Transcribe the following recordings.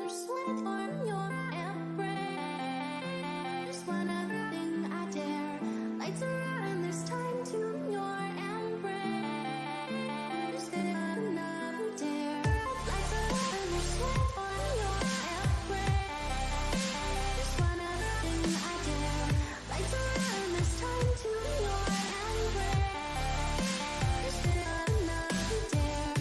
rather sweat on your embrace. One other thing I dare. Lights are out and there's time to your embrace. Then another dare. Lights are out and there's sweat on your embrace. One other thing I dare. Lights are out and there's time to your embrace. Then another dare.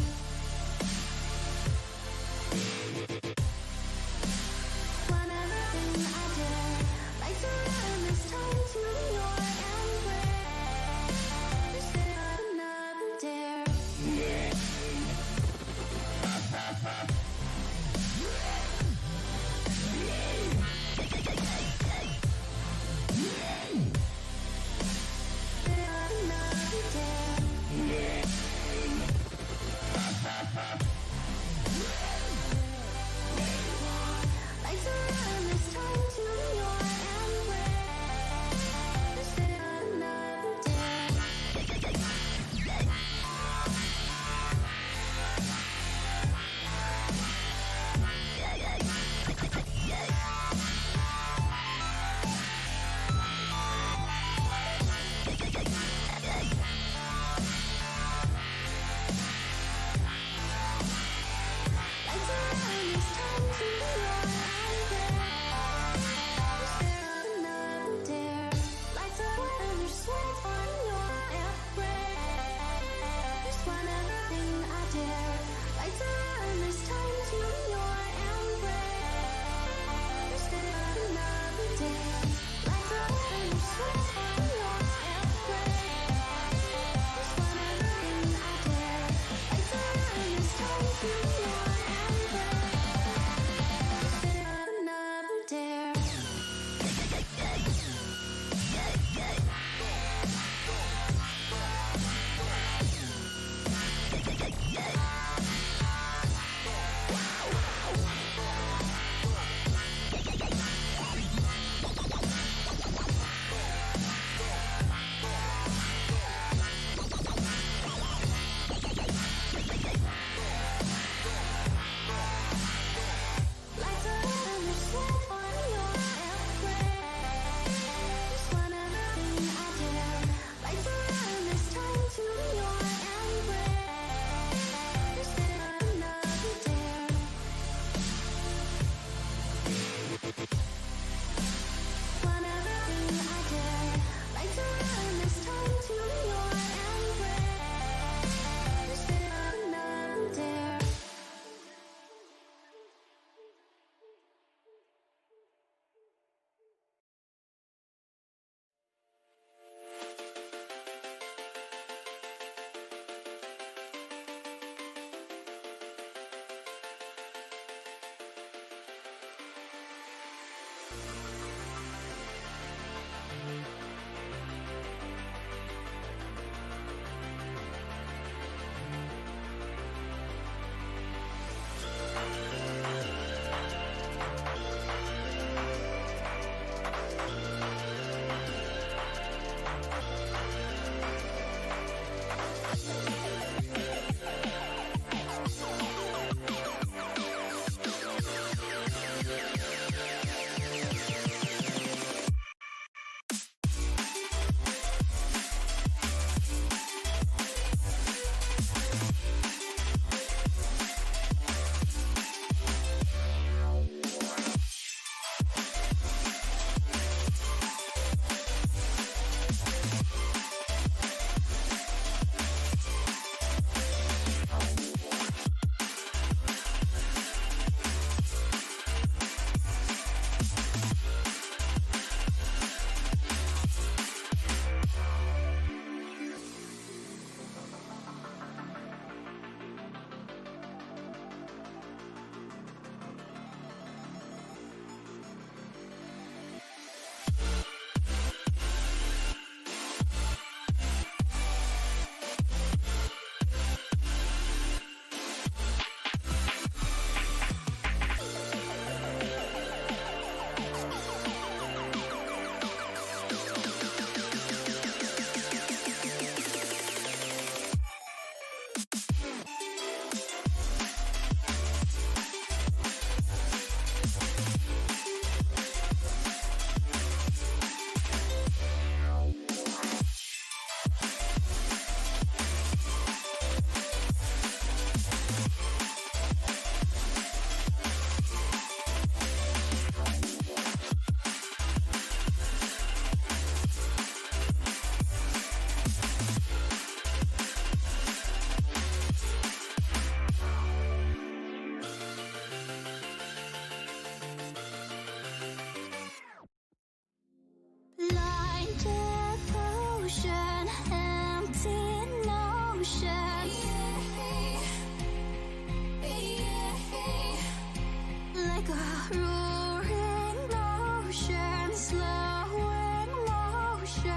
like a roaring ocean, slowing motion.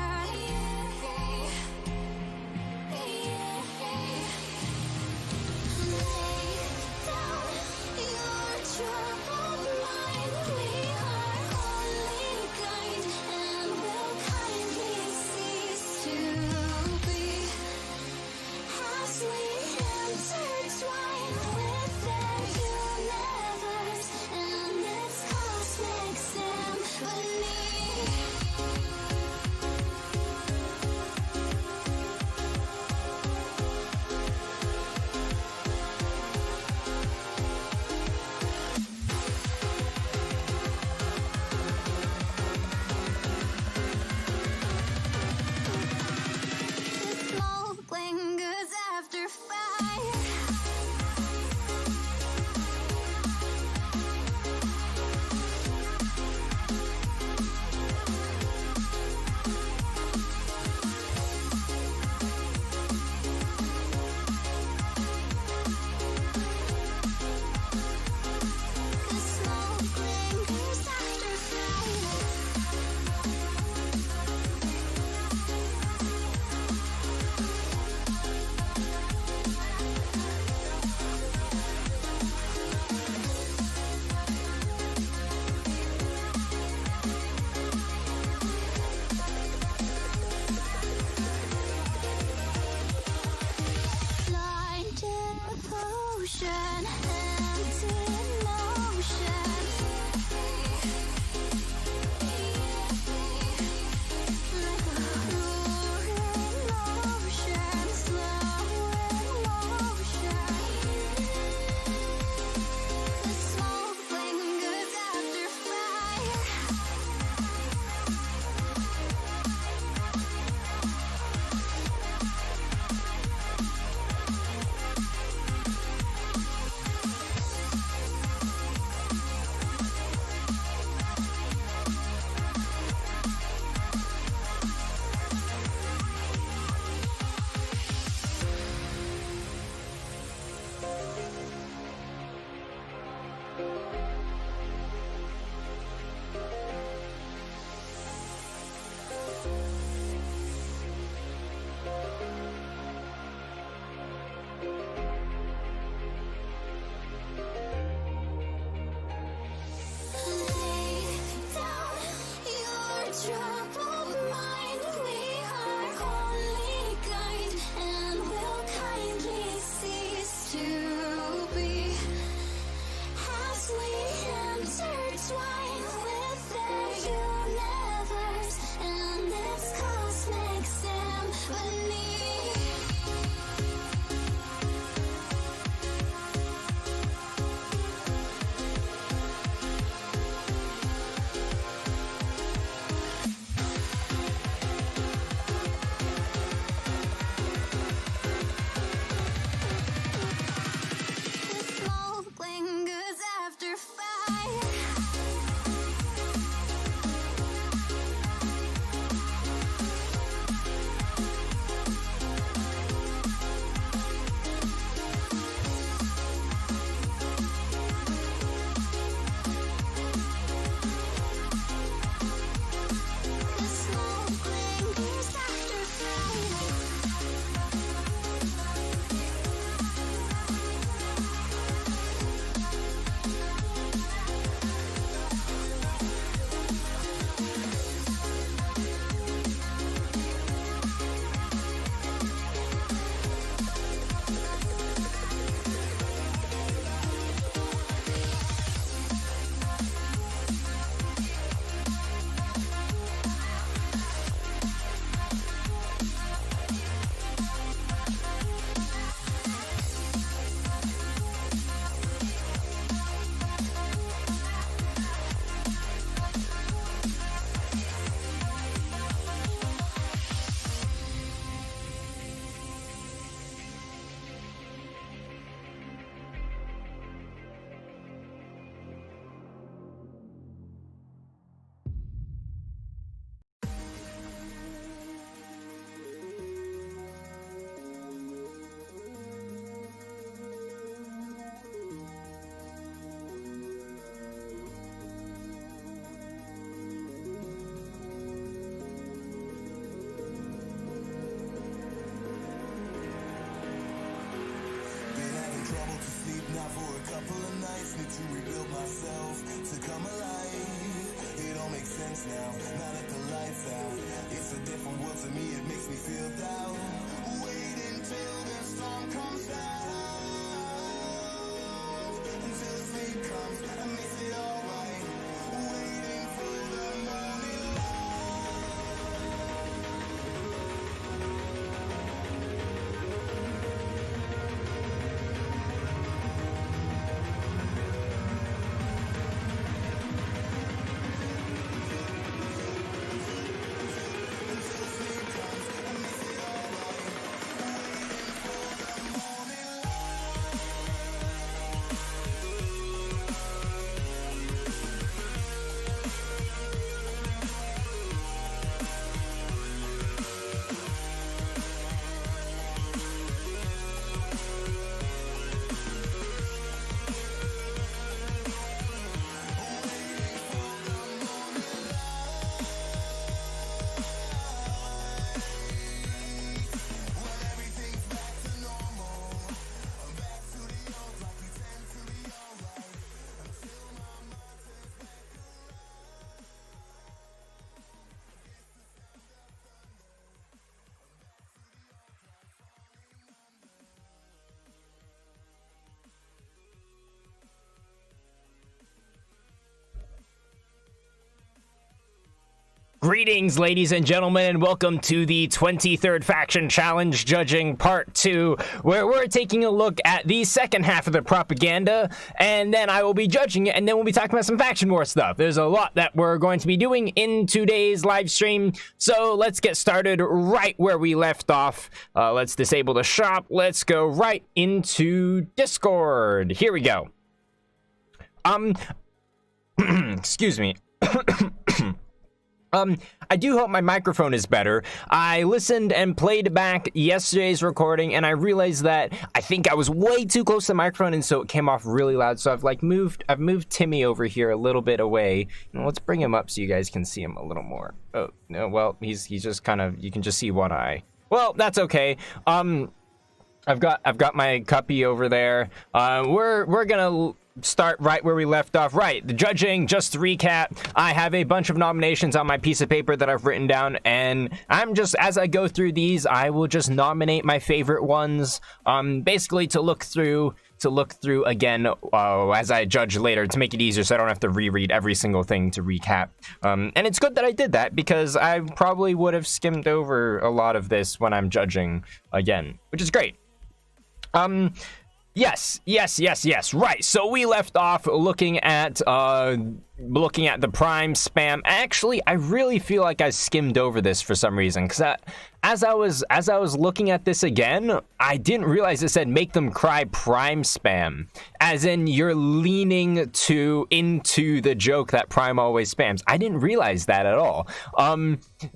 Lay down your troubled mind. We are only kind and will kindly cease to be as we intertwine with the universe and its cosmic symphony. The smoke lingers after fire. The smoke lingers after fire. Blind devotion, empty motion. Like a roaring ocean, slowing motion. The smoke lingers after fire. myself to come alive. It all makes sense now, now that the lights out. It's a different world to me, it makes me feel down. Wait until the storm comes down, until the sleep comes and makes it alright. Waiting for the morning Greetings, ladies and gentlemen, and welcome to the 23rd Faction Challenge Judging Part 2, where we're taking a look at the second half of the propaganda, and then I will be judging it, and then we'll be talking about some Faction War stuff. There's a lot that we're going to be doing in today's live stream, so let's get started right where we left off. Let's disable the shop. Let's go right into Discord. Here we go. Excuse me. I do hope my microphone is better. I listened and played back yesterday's recording, and I realized that I think I was way too close to the microphone, and so it came off really loud. So I've moved Timmy over here a little bit away. Now, let's bring him up so you guys can see him a little more. Oh no, well he's just kind of, you can just see one eye. Well, that's okay. I've got my cuppy over there. We're gonna start right where we left off. Right, the judging, just to recap, I have a bunch of nominations on my piece of paper that I've written down, and I'm just, as I go through these, I will just nominate my favorite ones, basically to look through again as I judge later, to make it easier so I don't have to reread every single thing to recap. And it's good that I did that, because I probably would have skimmed over a lot of this when I'm judging again, which is great. Yes. Right. So we left off looking at the prime spam. Actually, I really feel like I skimmed over this for some reason, because as I was looking at this again, I didn't realize it said make them cry prime spam, as in you're leaning into the joke that Prime always spams. I didn't realize that at all.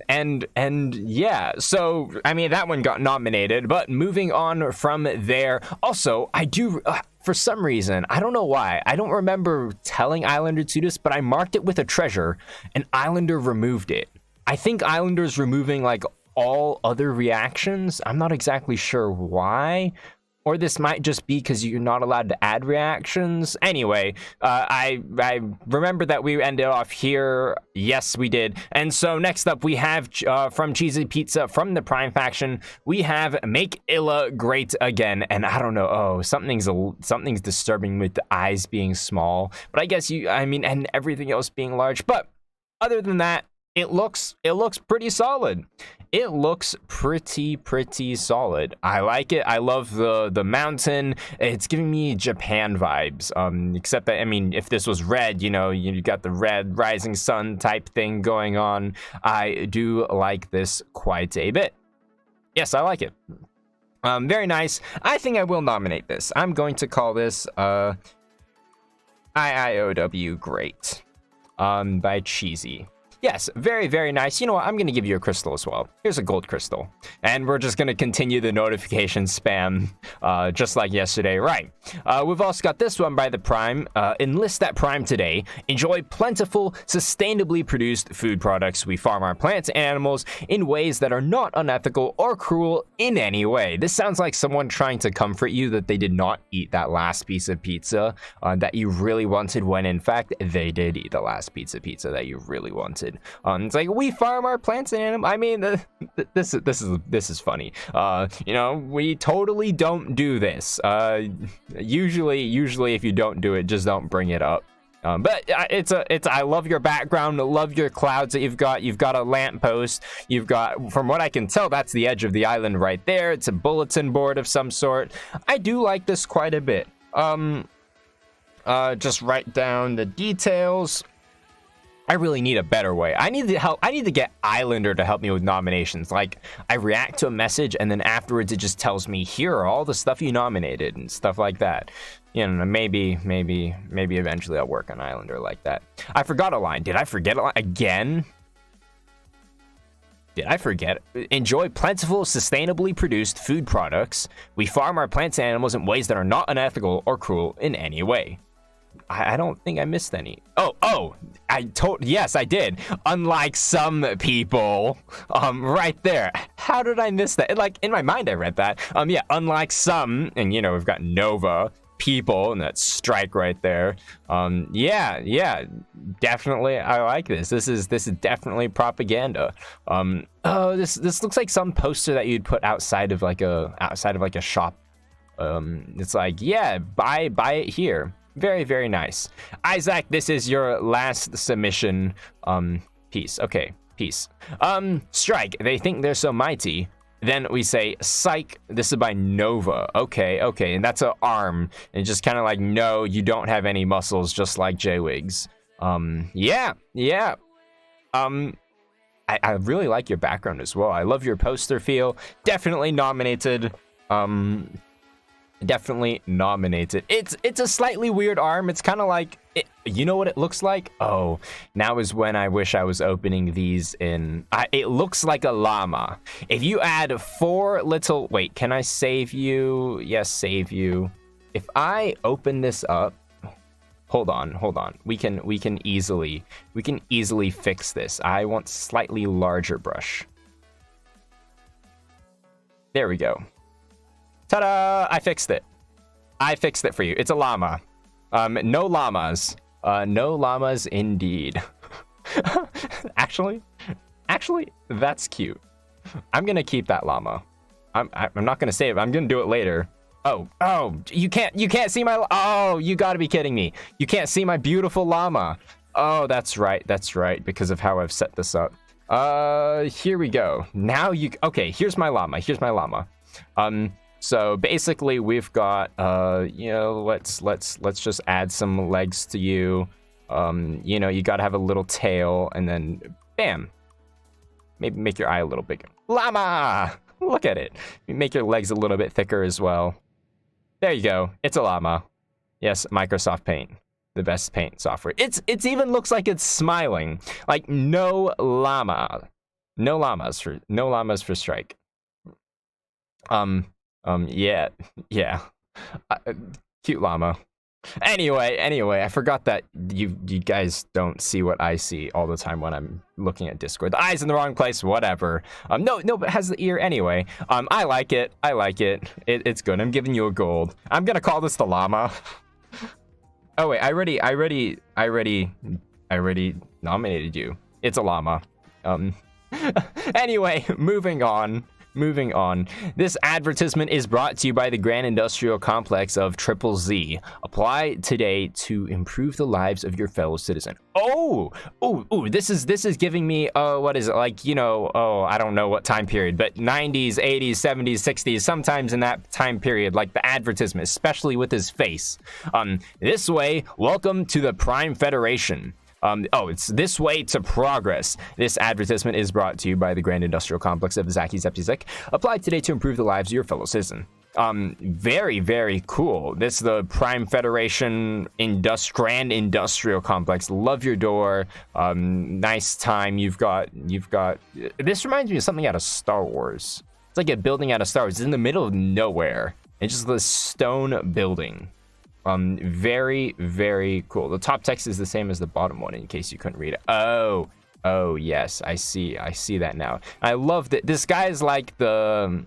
And yeah, so I mean that one got nominated, but moving on from there, also I do for some reason, I don't know why, I don't remember telling Islander to do this, but I marked it with a treasure and Islander removed it. I think Islander's removing like all other reactions. I'm not exactly sure why, or this might just be because you're not allowed to add reactions. Anyway, I remember that we ended off here. Yes, we did. And so next up we have from Cheesy Pizza from the Prime faction, we have Make Illa Great Again. And I don't know, oh, something's disturbing with the eyes being small, but I guess and everything else being large. But other than that, it looks pretty solid. It looks pretty solid. I like it. I love the mountain. It's giving me Japan vibes. Except that, I mean, if this was red, you know, you got the red rising sun type thing going on. I do like this quite a bit. Yes, I like it. Very nice. I think I will nominate this. I'm going to call this IIOW Great by Cheesy. Yes, very, very nice. You know what? I'm going to give you a crystal as well. Here's a gold crystal. And we're just going to continue the notification spam just like yesterday. Right. We've also got this one by the Prime. Enlist that Prime today. Enjoy plentiful, sustainably produced food products. We farm our plants and animals in ways that are not unethical or cruel in any way. This sounds like someone trying to comfort you that they did not eat that last piece of pizza that you really wanted, when in fact they did eat the last pizza that you really wanted. It's like, we farm our plants and animals. I mean, this is funny. You know, we totally don't do this. Usually if you don't do it, just don't bring it up. But I love your background. I love your clouds that you've got. You've got a lamppost. You've got, from what I can tell, that's the edge of the island right there. It's a bulletin board of some sort. I do like this quite a bit. Just write down the details. I really need a better way. I need to get Islander to help me with nominations. Like, I react to a message and then afterwards it just tells me, here are all the stuff you nominated and stuff like that. You know, maybe eventually I'll work on Islander like that. I forgot a line. Did I forget a line again? Did I forget? Enjoy plentiful, sustainably produced food products. We farm our plants and animals in ways that are not unethical or cruel in any way. I don't think I missed any. Yes, I did. Unlike some people, right there. How did I miss that? Like, in my mind, I read that. Yeah, unlike some, and you know, we've got Nova people and that strike right there. Yeah, definitely. I like this. This is definitely propaganda. This looks like some poster that you'd put outside of like a shop. It's like, yeah, buy it here. Very, very nice. Isaac, this is your last submission piece. Okay, piece. Strike, they think they're so mighty. Then we say, psych, this is by Nova. Okay, and that's an arm. And just kind of like, no, you don't have any muscles, just like J-Wigs. Yeah. I really like your background as well. I love your poster feel. Definitely nominated. Definitely nominated. It's a slightly weird arm. It's kind of like, you know what it looks like? Oh, now is when I wish I was opening these in. It looks like a llama. If you add 4 little, wait, can I save you? Yes, save you. If I open this up, hold on. We can easily fix this. I want slightly larger brush. There we go. Ta-da! I fixed it. I fixed it for you. It's a llama. No llamas. No llamas indeed. Actually, that's cute. I'm gonna keep that llama. I'm not gonna save it. I'm gonna do it later. Oh, you can't see my, oh, you gotta be kidding me. You can't see my beautiful llama. Oh, that's right, because of how I've set this up. Here we go. Now okay, here's my llama. So basically we've got, you know, let's just add some legs to you. You know, you gotta have a little tail and then bam. Maybe make your eye a little bigger. Llama! Look at it. Make your legs a little bit thicker as well. There you go. It's a llama. Yes, Microsoft Paint. The best paint software. It's even looks like it's smiling. Like, no llama. No llamas for strike. Yeah. Cute llama. Anyway, I forgot that you guys don't see what I see all the time when I'm looking at Discord. The eye's in the wrong place, whatever. No, but it has the ear anyway. I like it. It's good. I'm giving you a gold. I'm gonna call this the llama. Oh wait, I already nominated you. It's a llama. Anyway, moving on. This advertisement is brought to you by the Grand Industrial Complex of Triple Z. Apply today to improve the lives of your fellow citizen. Oh, this is giving me, what is it, like, you know, I don't know what time period, but 90s, 80s, 70s, 60s, sometimes in that time period, like the advertisement, especially with his face. This way, welcome to the Prime Federation. It's this way to progress. This advertisement is brought to you by the Grand Industrial Complex of Zaki Zeptizek. Apply today to improve the lives of your fellow citizen. Very, very cool. This is the Prime Federation Grand Industrial Complex. Love your door. Nice time. You've got. This reminds me of something out of Star Wars. It's like a building out of Star Wars. It's in the middle of nowhere. It's just this stone building. Very, very cool. The top text is the same as the bottom one, in case you couldn't read it. Oh yes, I see that now. I love that. This guy is like the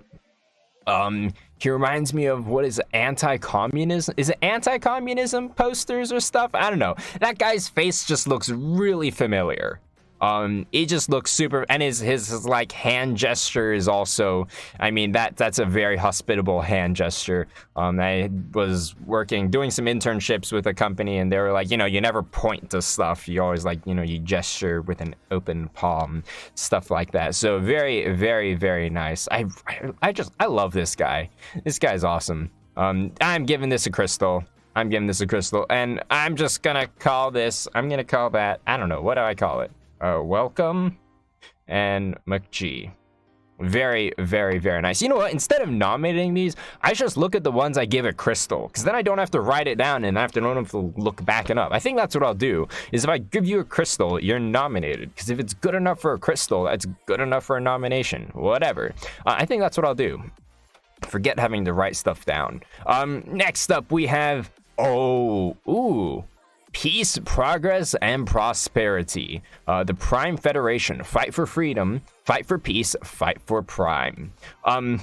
he reminds me of, what is it, anti-communism? Is it anti-communism posters or stuff? I don't know. That guy's face just looks really familiar. He just looks super, and his like hand gesture is also, I mean, that's a very hospitable hand gesture. I was doing some internships with a company, and they were like, you know, you never point to stuff. You always, like, you know, you gesture with an open palm, stuff like that. So very, very, very nice. I love this guy. This guy's awesome. I'm giving this a crystal. And I'm just gonna call this, I'm gonna call that, I don't know, what do I call it? Welcome and McG. Very, very, very nice. You know what? Instead of nominating these, I just look at the ones I give a crystal, because then I don't have to write it down and I don't have to look back and up. I think that's what I'll do, is if I give you a crystal, you're nominated. Because if it's good enough for a crystal, that's good enough for a nomination. Whatever. I think that's what I'll do. Forget having to write stuff down. Next up, we have... Peace, progress, and prosperity. The Prime Federation. Fight for freedom, fight for peace, fight for Prime. I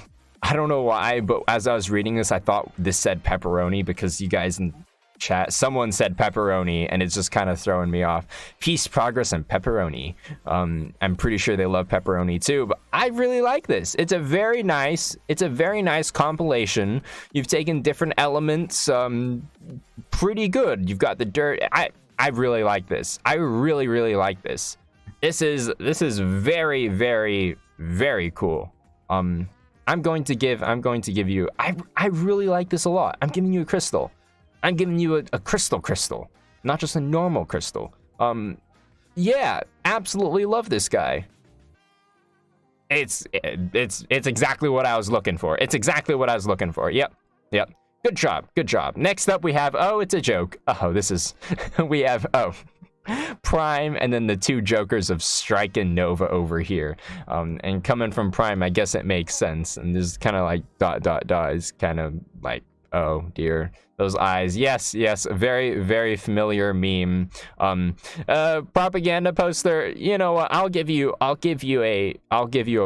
don't know why, but as I was reading this, I thought this said pepperoni, because you guys in chat, someone said pepperoni, and it's just kind of throwing me off. Peace, progress, and pepperoni. I'm pretty sure they love pepperoni too, but I really like this. It's a very nice compilation. You've taken different elements, pretty good. You've got the dirt. I really like this. I really, really like this. This is very, very, very cool. I'm going to give you, I really like this a lot. I'm giving you a crystal. I'm giving you a crystal, not just a normal crystal. Yeah, absolutely love this guy. It's exactly what I was looking for. Yep. Good job. Next up we have, it's a joke. We have, Prime, and then the two jokers of Strike and Nova over here. And coming from Prime, I guess it makes sense. And this is kind of like ... is kind of like, oh dear, those eyes. Yes, very, very familiar meme. Propaganda poster. You know what? I'll give you a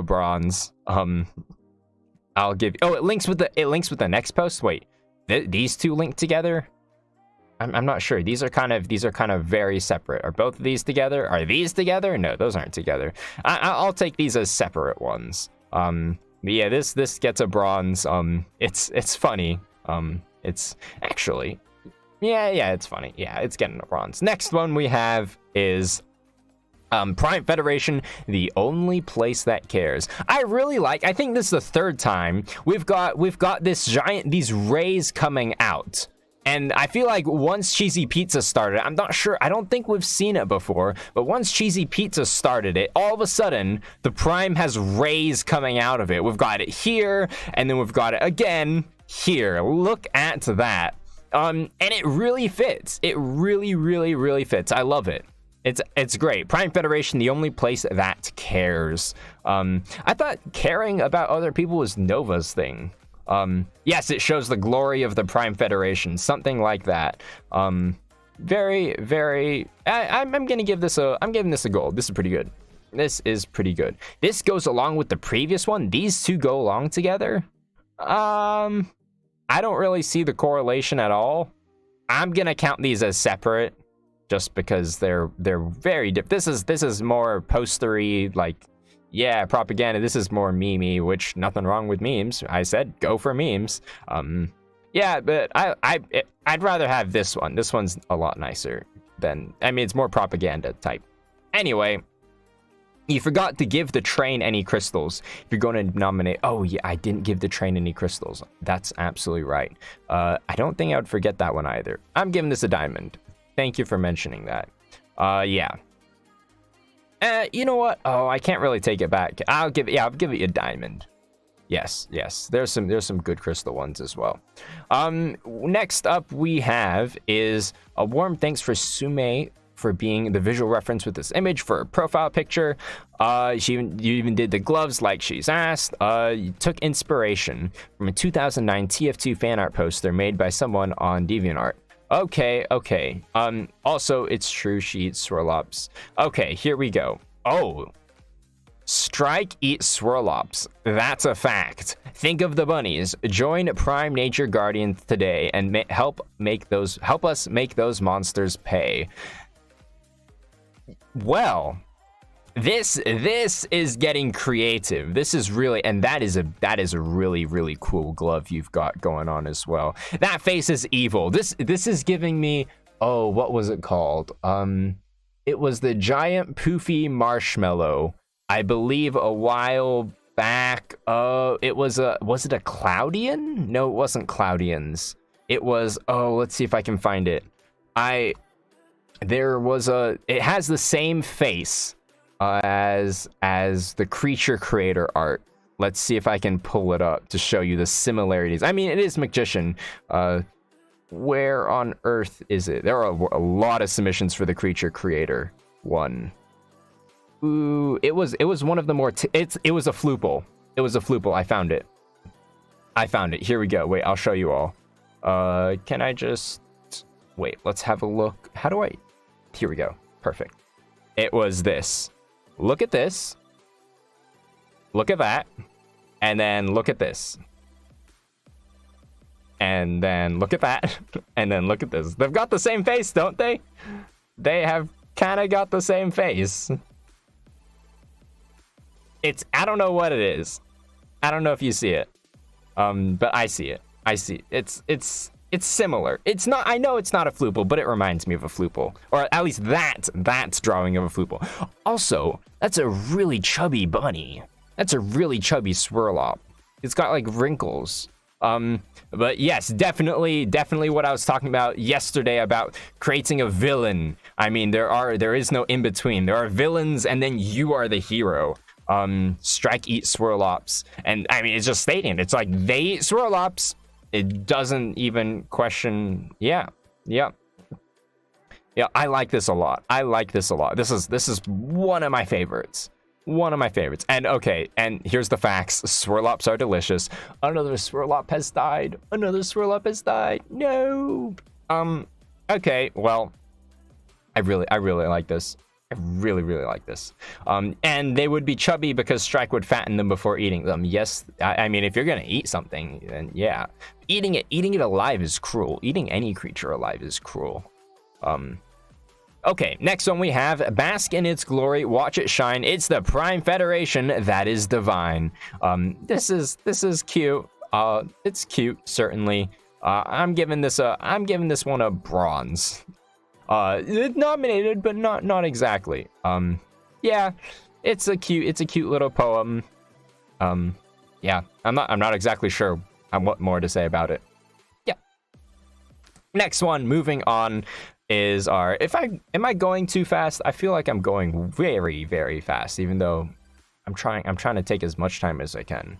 bronze. It links with the next post. Wait, these two link together? I'm not sure. These are kind of very separate. Are both of these together? Are these together? No, those aren't together. I'll take these as separate ones. Yeah, this gets a bronze. It's funny. It's actually, yeah, it's funny. Yeah, it's getting a bronze. Next one we have is Prime Federation, the only place that cares. I think this is the third time we've got these rays coming out. And I feel like once Cheesy Pizza started, I'm not sure, I don't think we've seen it before, but once Cheesy Pizza started it, all of a sudden, the Prime has rays coming out of it. We've got it here, and then we've got it again here. Look at that. And it really fits. It really, really, really fits. I love it. It's great. Prime Federation, the only place that cares. I thought caring about other people was Nova's thing. Yes, it shows the glory of the Prime Federation, something like that. Very, very. I'm giving this a gold. This is pretty good. This goes along with the previous one. These two go along together. I don't really see the correlation at all. I'm gonna count these as separate, just because they're very different. This is more postery, like. Yeah, propaganda. This is more meme-y, which nothing wrong with memes. I said go for memes. Yeah, but I'd rather have this one. This one's a lot nicer than, I mean, it's more propaganda type. Anyway, you forgot to give the train any crystals. If you're going to nominate, oh yeah, I didn't give the train any crystals. That's absolutely right. I don't think I would forget that one either. I'm giving this a diamond. Thank you for mentioning that. Yeah. You know what? Oh, I can't really take it back. I'll give it you a diamond. Yes. There's some good crystal ones as well. Next up we have is a warm thanks for Sume for being the visual reference with this image for a profile picture. You even did the gloves like she's asked. You took inspiration from a 2009 TF2 fan art poster made by someone on DeviantArt. Okay. Also, it's true she eats swirlops. Okay, here we go. Oh, Strike eats swirlops. That's a fact. Think of the bunnies. Join Prime Nature Guardians today and help us make those monsters pay. Well, this is getting creative. This is really, and that is a really cool glove you've got going on as well. That face is evil. This is giving me, oh, what was it called? It was the giant poofy marshmallow, I believe, a while back. Was it a Cloudian? No, it wasn't Cloudians. It was, oh, let's see if I can find it. It has the same face as the creature creator art. Let's see if I can pull it up to show you the similarities. I mean, it is Magician. Where on earth is it? There are a lot of submissions for the creature creator one. Ooh, it was one of the more. It was a Floople. It was a Floople. I found it. Here we go. Wait, I'll show you all. Can I just wait? Let's have a look. How do I? Here we go. Perfect. It was this. Look at this. Look at that. And then look at this. And then look at that. And then look at this. They've got the same face, don't they? They have kind of got the same face. I don't know what it is. I don't know if you see it. But I see it. It's similar. It's not, I know it's not a Floople, but it reminds me of a Floople. Or at least that's drawing of a Floople. Also, that's a really chubby bunny. That's a really chubby Swirlop. It's got like wrinkles. But yes, definitely what I was talking about yesterday about creating a villain. I mean, there is no in between. There are villains and then you are the hero. Strike eat Swirlops. And I mean, it's just stating, it's like they eat Swirlops. It doesn't even question. Yeah, I like this a lot. This is one of my favorites. And okay, and here's the facts. Swirlops are delicious. Another Swirlop has died. No. Okay, well, I really like this. I really like this. And they would be chubby because Strike would fatten them before eating them. Yes, I mean, if you're gonna eat something, then yeah. Eating it alive is cruel. Eating any creature alive is cruel. Okay, next one we have Bask in its glory, watch it shine. It's the Prime Federation that is divine. This is cute. It's cute, certainly. I'm giving this one a bronze. Nominated, but not exactly. Yeah, it's a cute little poem. Yeah, I'm not exactly sure what more to say about it. Yeah. Next one, moving on, is our. Am I going too fast? I feel like I'm going very fast, even though I'm trying to take as much time as I can.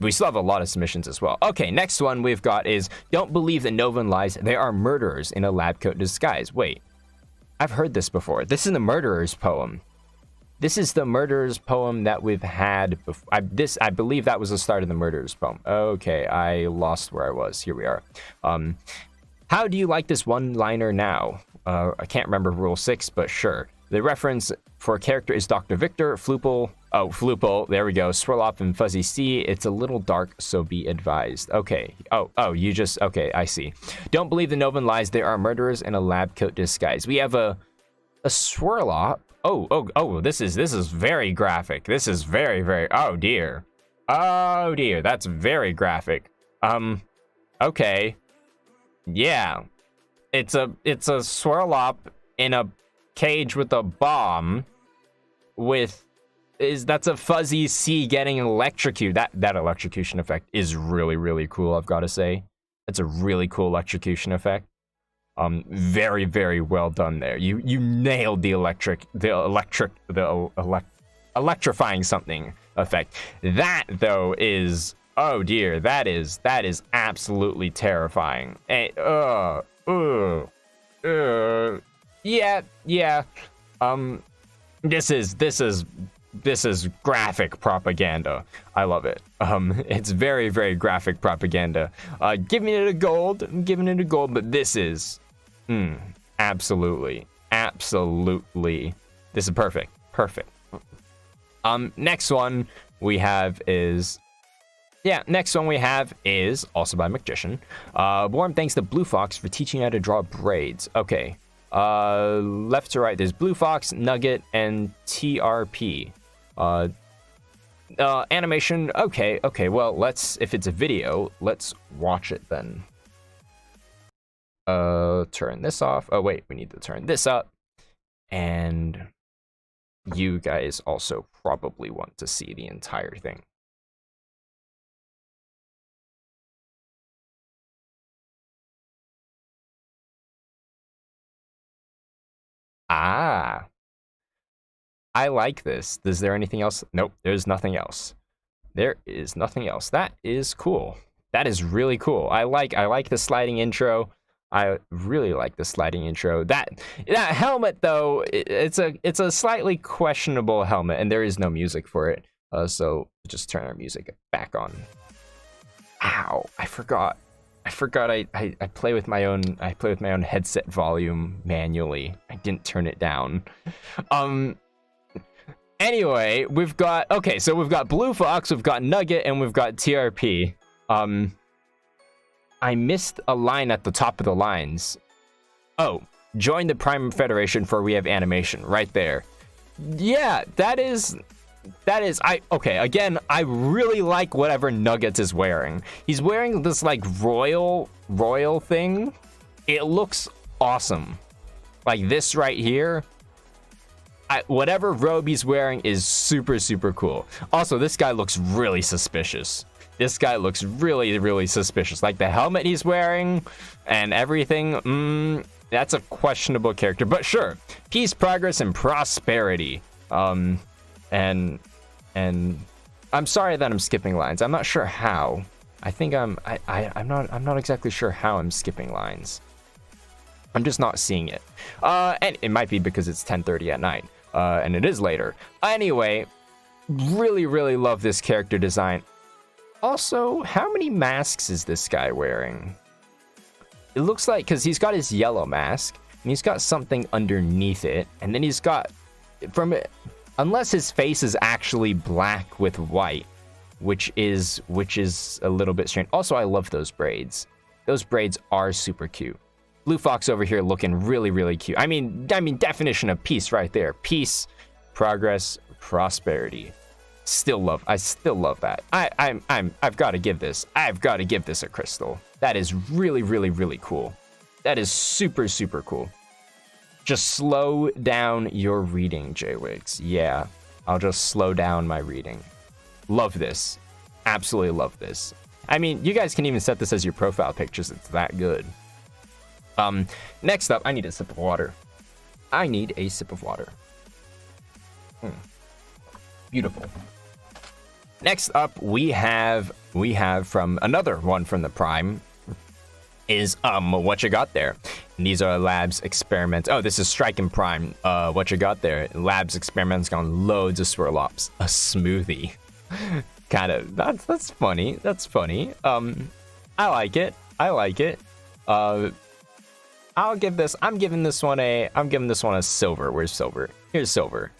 We still have a lot of submissions as well. Okay, next one we've got is don't believe the NOVAN lies. They are murderers in a lab coat disguise. Wait, I've heard this before. This is the murderer's poem. This is the murderer's poem that we've had before. I believe that was the start of the murderer's poem. Okay, I lost where I was. Here we are. How do you like this one-liner now? I can't remember rule 6, but sure. The reference for a character is Dr. Victor, Floople. Oh, Floople, there we go. Swirlop and Fuzzy C. It's a little dark, so be advised. Okay. Oh, you just, okay, I see. Don't believe the NOVAN lies. There are murderers in a lab coat disguise. We have a Swirlop. Oh, this is very graphic. This is very, oh dear. That's very graphic. Okay. Yeah. It's a Swirlop in a cage with a bomb that's a Fuzzy C getting electrocuted. That electrocution effect is really cool, I've got to say. That's a really cool electrocution effect. Very well done there. You nailed the electrifying something. effect. That though is, oh dear, that is absolutely terrifying. Yeah. This is graphic propaganda. I love it. It's very, very graphic propaganda. Giving it a gold. I'm giving it a gold, but this is, absolutely. This is perfect. Next one we have is also by Magician. Warm thanks to Blue Fox for teaching how to draw braids. Okay. Left to right, there's Blue Fox, Nugget, and TRP. Animation. Okay. Well, if it's a video, let's watch it then. Turn this off. Oh wait, we need to turn this up. And you guys also probably want to see the entire thing. Ah, I like this. Is there anything else? Nope, there's nothing else. There is nothing else. That is cool. That is really cool. I like the sliding intro. I really like the sliding intro. That helmet though, it's a slightly questionable helmet, and there is no music for it. So just turn our music back on. Ow! I forgot. I play with my own headset volume manually. I didn't turn it down. Anyway, we've got Blue Fox, we've got Nugget, and we've got TRP. I missed a line at the top of the lines. Oh, join the Prime Federation for we have animation right there. Yeah, that is again, I really like whatever Nuggets is wearing. He's wearing this like royal thing. It looks awesome. Like this right here. Whatever robe he's wearing is super, super cool. Also, this guy looks really suspicious. This guy looks really, really suspicious. Like the helmet he's wearing and everything. That's a questionable character, but sure. Peace, progress, and prosperity. And I'm sorry that I'm skipping lines. I'm not sure how. I'm not exactly sure how I'm skipping lines. I'm just not seeing it. And it might be because it's 10:30 at night. And it is later. Anyway, really, really love this character design. Also, how many masks is this guy wearing? It looks like, because he's got his yellow mask, and he's got something underneath it, and then he's got, unless his face is actually black with white, which is a little bit strange. Also, I love those braids. Those braids are super cute. Blue Fox over here looking really, really cute. I mean, definition of peace right there. Peace, progress, prosperity. I still love that. I've got to give this a crystal. That is really, really, really cool. That is super, super cool. Just slow down your reading, J-Wigs. Yeah, I'll just slow down my reading. Love this. Absolutely love this. I mean, you guys can even set this as your profile pictures. It's that good. Next up, I need a sip of water. Beautiful. Next up, we have from another one from the Prime is what you got there. And these are Labs experiments. Oh, this is Strike and Prime. What you got there? Labs experiments gone loads of swirlops. A smoothie. Kind of. That's funny. That's funny. I like it. I'm giving this one a silver. Where's silver? Here's silver.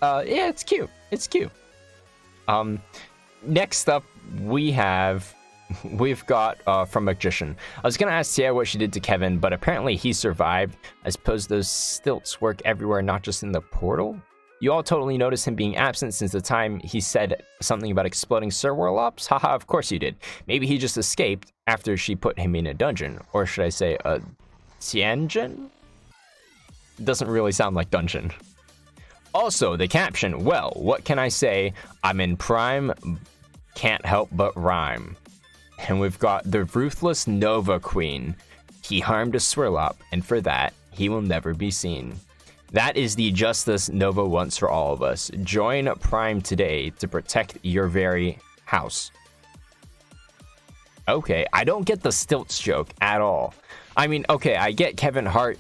Yeah, it's cute. Next up, we've got from Magician. I was gonna ask Sierra what she did to Kevin, but apparently he survived. I suppose those stilts work everywhere, not just in the portal. You all totally noticed him being absent since the time he said something about exploding swirlops. Haha, of course you did. Maybe he just escaped after she put him in a dungeon, or should I say a tianjin? Doesn't really sound like dungeon. Also, the caption, well, what can I say? I'm in Prime, can't help but rhyme. And we've got the ruthless Nova Queen. He harmed a swirlop, and for that, he will never be seen. That is the justice Nova wants for all of us. Join Prime today to protect your very house. Okay, I don't get the stilts joke at all. I mean, okay, I get Kevin Hart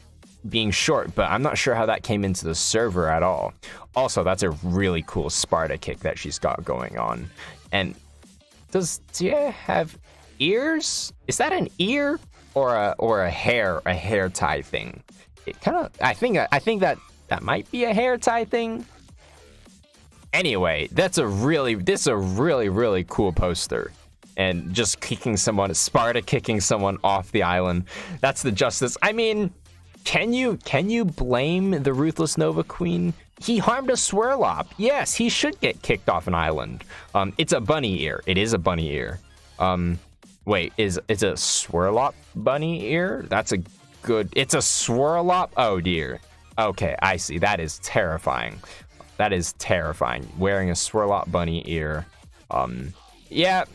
being short, but I'm not sure how that came into the server at all. Also, that's a really cool Sparta kick that she's got going on. And does Tia have ears? Is that an ear or a hair tie thing? It kind of, I think that might be a hair tie thing. Anyway, this is a really cool poster. And just kicking someone, Sparta kicking someone off the island. That's the justice. I mean, can you blame the Ruthless Nova Queen? He harmed a Swirlop. Yes, he should get kicked off an island. It's a bunny ear. It is a bunny ear. Wait, is a Swirlop bunny ear? That's a good. It's a Swirlop. Oh dear. Okay, I see. That is terrifying. That is terrifying. Wearing a Swirlop bunny ear. Yeah,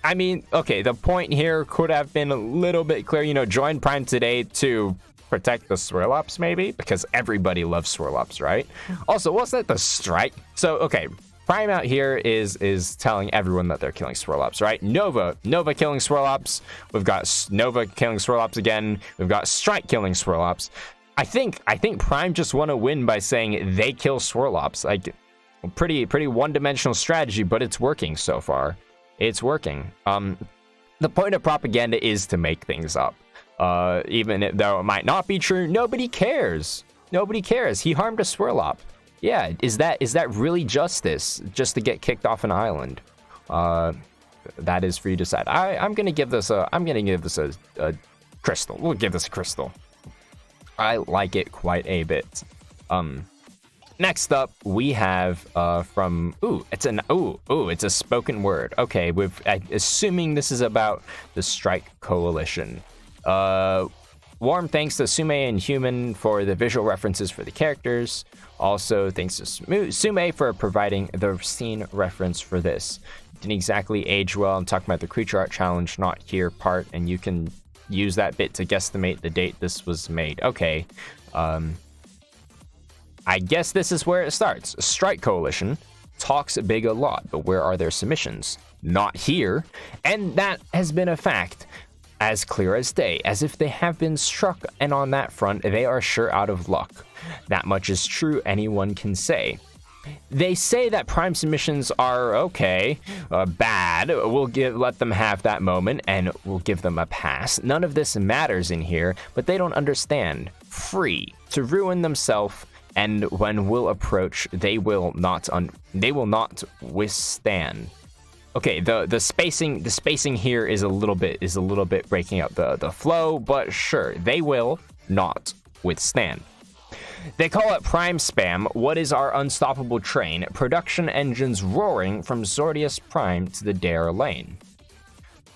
I mean, okay, the point here could have been a little bit clear. You know, join Prime today to protect the Swirlops, maybe, because everybody loves Swirlops, right? Also, wasn't that the strike? So, okay, Prime out here is telling everyone that they're killing Swirlops, right? Nova killing Swirlops. We've got Nova killing Swirlops again. We've got Strike killing Swirlops. I think Prime just want to win by saying they kill Swirlops. Like, pretty one-dimensional strategy, but it's working so far. It's working. The point of propaganda is to make things up. Even though it might not be true, nobody cares. Nobody cares. He harmed a Swirlop. Yeah, is that really justice? Just to get kicked off an island? That is for you to decide. I'm gonna give this a crystal. We'll give this a crystal. I like it quite a bit. Next up, we have from it's a spoken word. Okay, assuming this is about the Strike Coalition. Warm thanks to Sume and Human for the visual references for the characters. Also, thanks to Sume for providing the scene reference for this. Didn't exactly age well. I'm talking about the creature art challenge, not here part, and you can use that bit to guesstimate the date this was made. Okay. I guess this is where it starts. Strike Coalition talks big a lot, but where are their submissions? Not here. And that has been a fact, as clear as day, as if they have been struck, and on that front, they are sure out of luck. That much is true, anyone can say. They say that Prime submissions are okay, bad. We'll let them have that moment, and we'll give them a pass. None of this matters in here, but they don't understand. Free to ruin themselves. And when will approach, they will not withstand. Okay, the spacing here is a little bit breaking up the flow, but sure, they will not withstand. They call it Prime Spam. What is our unstoppable train? Production engines roaring from Zordius Prime to the Dare Lane.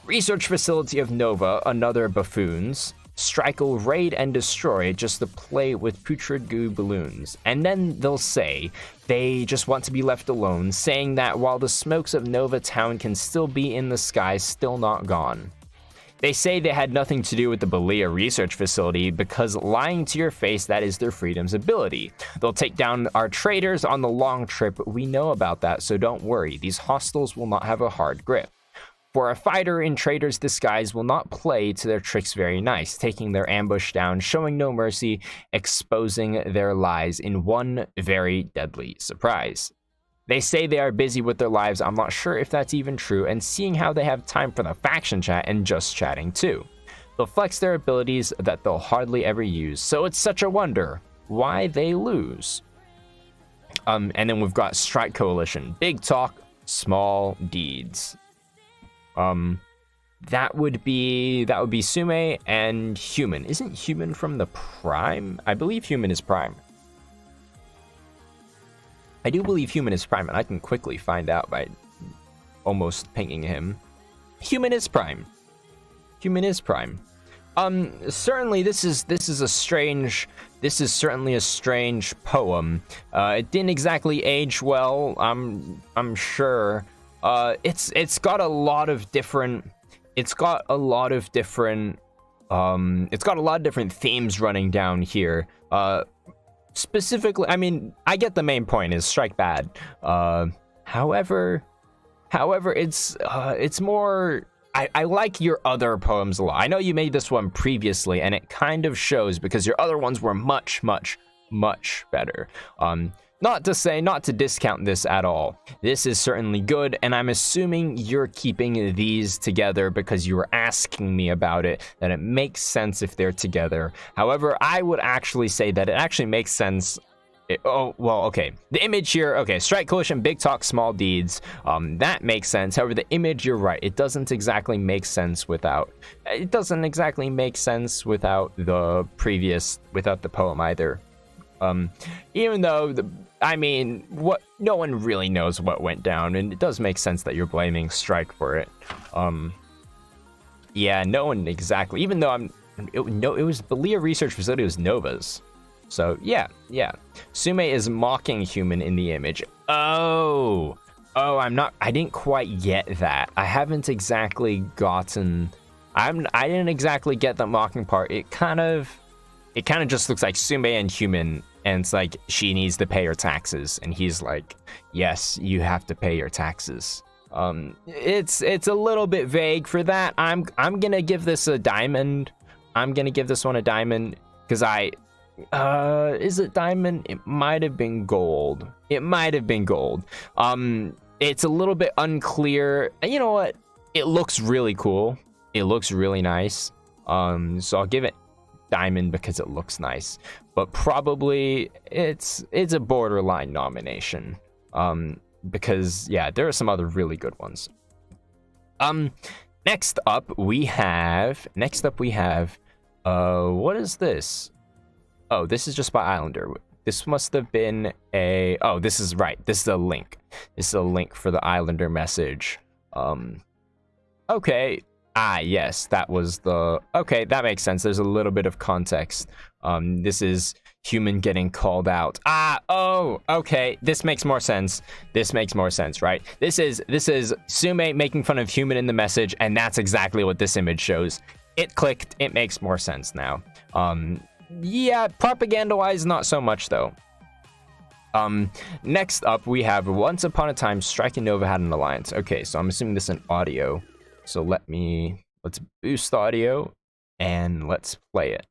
Research facility of Nova, another buffoons. Strike will raid and destroy just to play with putrid goo balloons. And then they'll say they just want to be left alone, saying that while the smokes of Nova Town can still be in the sky, still not gone. They say they had nothing to do with the Belia research facility because lying to your face, that is their freedom's ability. They'll take down our traders on the long trip. We know about that, so don't worry. These hostiles will not have a hard grip. For a fighter in Trader's disguise will not play to their tricks very nice, taking their ambush down, showing no mercy, exposing their lies in one very deadly surprise. They say they are busy with their lives. I'm not sure if that's even true, and seeing how they have time for the faction chat and just chatting too. They'll flex their abilities that they'll hardly ever use, so it's such a wonder why they lose. And then we've got Strike Coalition. Big talk, small deeds. That would be Sume and Human. Isn't Human from the Prime? I believe Human is Prime. I do believe Human is Prime, and I can quickly find out by almost pinging him. Human is Prime. Human is Prime. Certainly this is certainly a strange poem. It didn't exactly age well, I'm sure. It's got a lot of different themes running down here. specifically, I mean, I get the main point is strike bad. However, it's more. I like your other poems a lot. I know you made this one previously, and it kind of shows because your other ones were much better. Not to discount this at all. This is certainly good, and I'm assuming you're keeping these together because you were asking me about it, that it makes sense if they're together. However, I would actually say that it actually makes sense. Okay. The image here, okay, strike coalition, big talk, small deeds. That makes sense. However, the image, you're right. It doesn't exactly make sense without the poem either. Even though no one really knows what went down, and it does make sense that you're blaming Strike for it. Yeah, no one exactly. Even though it was the Leah research facility was Nova's. So yeah. Sume is mocking human in the image. Oh, I didn't quite get that. I haven't exactly gotten. I didn't exactly get the mocking part. It kind of just looks like Sume and human. And it's like, she needs to pay her taxes. And he's like, yes, you have to pay your taxes. It's a little bit vague for that. I'm gonna give this a diamond. I'm gonna give this one a diamond. Because is it diamond? It might have been gold. It's a little bit unclear. And you know what? It looks really cool. It looks really nice. So I'll give it diamond because it looks nice, but probably it's a borderline nomination, because yeah, there are some other really good ones. Next up we have what is this? Oh, this is just by Islander. This must have been this is right, this is a link for the Islander message. Okay. Yes, that was okay, that makes sense. There's a little bit of context. This is human getting called out. Okay, this makes more sense, right? This is Sume making fun of human in the message, and that's exactly what this image shows. It clicked, it makes more sense now. Yeah, propaganda-wise, not so much though. Next up, we have Once Upon a Time, Strike and Nova had an alliance. Okay, so I'm assuming this is an audio. So let's boost the audio and let's play it.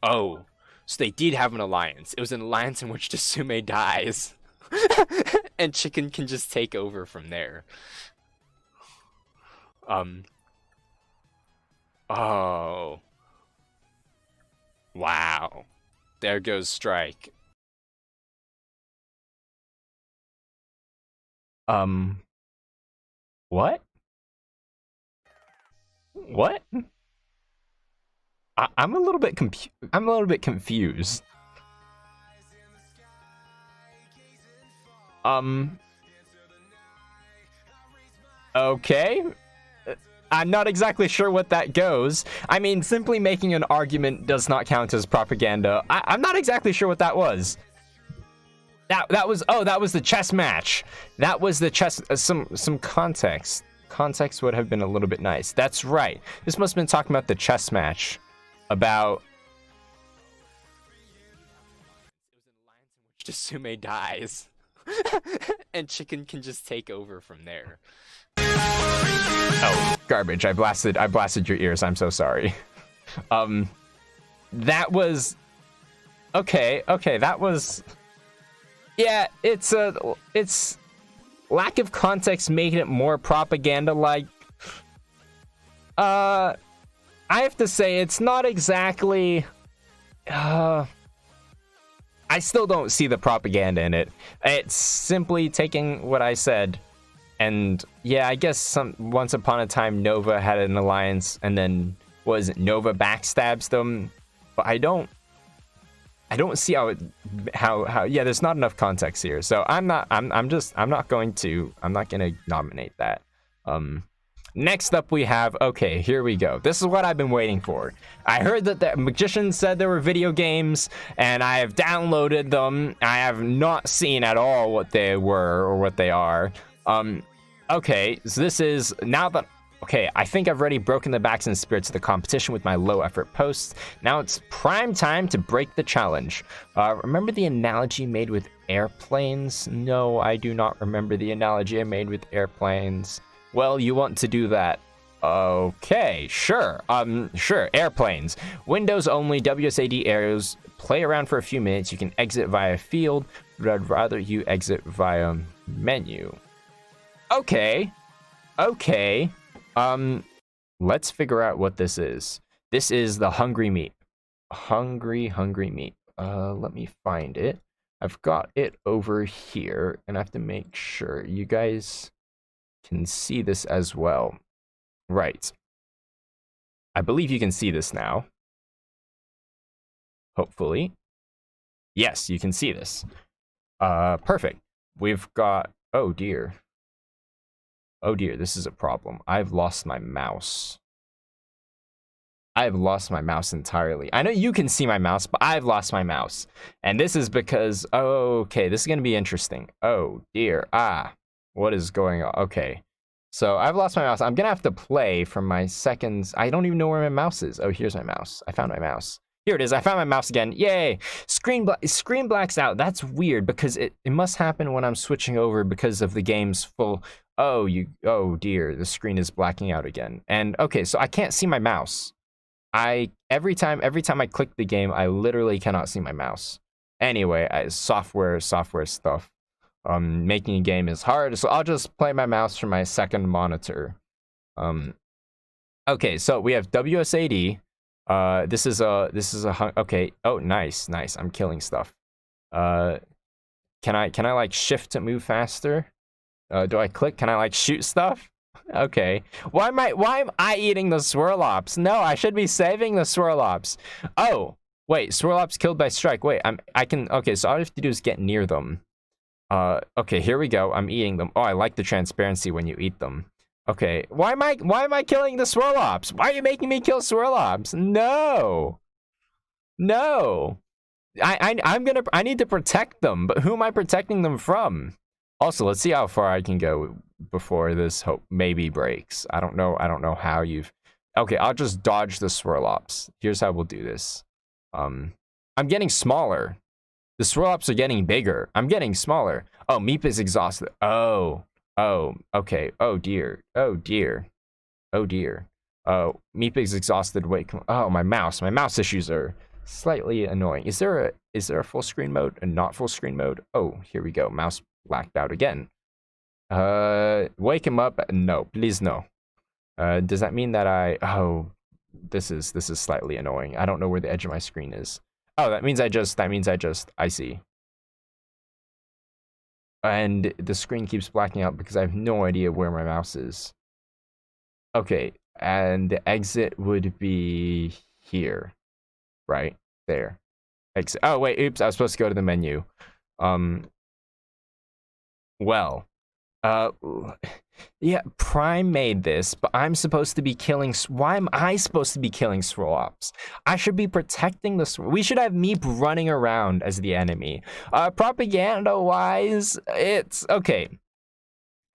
Oh, so they did have an alliance. It was an alliance in which Tsume dies. And Chicken can just take over from there. Oh. Wow. There goes Strike. What? I'm a little bit confused. Okay. I'm not exactly sure what that goes. I mean, simply making an argument does not count as propaganda. I'm not exactly sure what that was. That was the chess match. That was the chess. Some context. Context would have been a little bit nice. That's right. This must have been talking about the chess match. About. It was an alliance in which Tsume dies, and Chicken can just take over from there. Oh, garbage! I blasted your ears. I'm so sorry. That was. Okay. That was. Yeah, it's lack of context making it more propaganda-like. I have to say it's not exactly. I still don't see the propaganda in it. It's simply taking what I said, and yeah, I guess once upon a time Nova had an alliance, and then Nova backstabs them, but I don't see how yeah, there's not enough context here. So I'm not going to nominate that. Next up we have, okay, here we go. This is what I've been waiting for. I heard that the magicians said there were video games, and I have downloaded them. I have not seen at all what they were or what they are. Okay, so this is now that Okay, I think I've already broken the backs and spirits of the competition with my low-effort posts. Now it's prime time to break the challenge. Remember the analogy made with airplanes? No, I do not remember the analogy I made with airplanes. Well, you want to do that. Okay, sure. Sure, airplanes. Windows only, WSAD arrows. Play around for a few minutes. You can exit via field, but I'd rather you exit via menu. Okay. Okay. Let's figure out what this is. This is the hungry meat. Hungry meat. Let me find it. I've got it over here, and I have to make sure you guys can see this as well. Right. I believe you can see this now. Hopefully. Yes, you can see this. Perfect. We've got... Oh, dear. Oh dear, this is a problem. I've lost my mouse. I've lost my mouse entirely. I know you can see my mouse, but I've lost my mouse. And this is because... Okay, this is going to be interesting. Oh dear. What is going on? Okay. So I've lost my mouse. I'm going to have to play from my seconds. I don't even know where my mouse is. Oh, here's my mouse. I found my mouse. Here it is. I found my mouse again. Yay. Screen blacks out. That's weird because it must happen when I'm switching over because of the game's full... Oh dear, the screen is blacking out again. And okay, so I can't see my mouse. Every time I click the game, I literally cannot see my mouse. Anyway, software stuff. Making a game is hard, so I'll just play my mouse from my second monitor. Okay, so we have WSAD. This is a okay. Oh, nice. I'm killing stuff. Can I like shift to move faster? Do I click? Can I like shoot stuff? Okay. Why am I eating the swirlops? No, I should be saving the swirlops. Oh, wait, swirlops killed by strike. Wait, okay, so all I have to do is get near them. Okay, here we go. I'm eating them. Oh, I like the transparency when you eat them. Okay. Why am I killing the swirlops? Why are you making me kill swirlops? No. I need to protect them, but who am I protecting them from? Also, let's see how far I can go before this maybe breaks. I don't know how you've... Okay, I'll just dodge the swirlops. Here's how we'll do this. I'm getting smaller. The swirlops are getting bigger. I'm getting smaller. Oh, Meep is exhausted. Oh, okay. Oh, dear. Meep is exhausted. Wait, oh, my mouse. My mouse issues are slightly annoying. Is there a full screen mode and not full screen mode? Oh, here we go. Mouse blacked out again. Wake him up. No, please no. Does that mean that oh, this is slightly annoying. I don't know where the edge of my screen is. Oh, that means I see. And the screen keeps blacking out because I have no idea where my mouse is. Okay, and the exit would be here. Right? There. Exit. Oh, wait, oops, I was supposed to go to the menu. Well, yeah, Prime made this, but I'm supposed to be killing... Why am I supposed to be killing swirlops? I should be protecting the... We should have Meep running around as the enemy. Propaganda-wise, it's... Okay,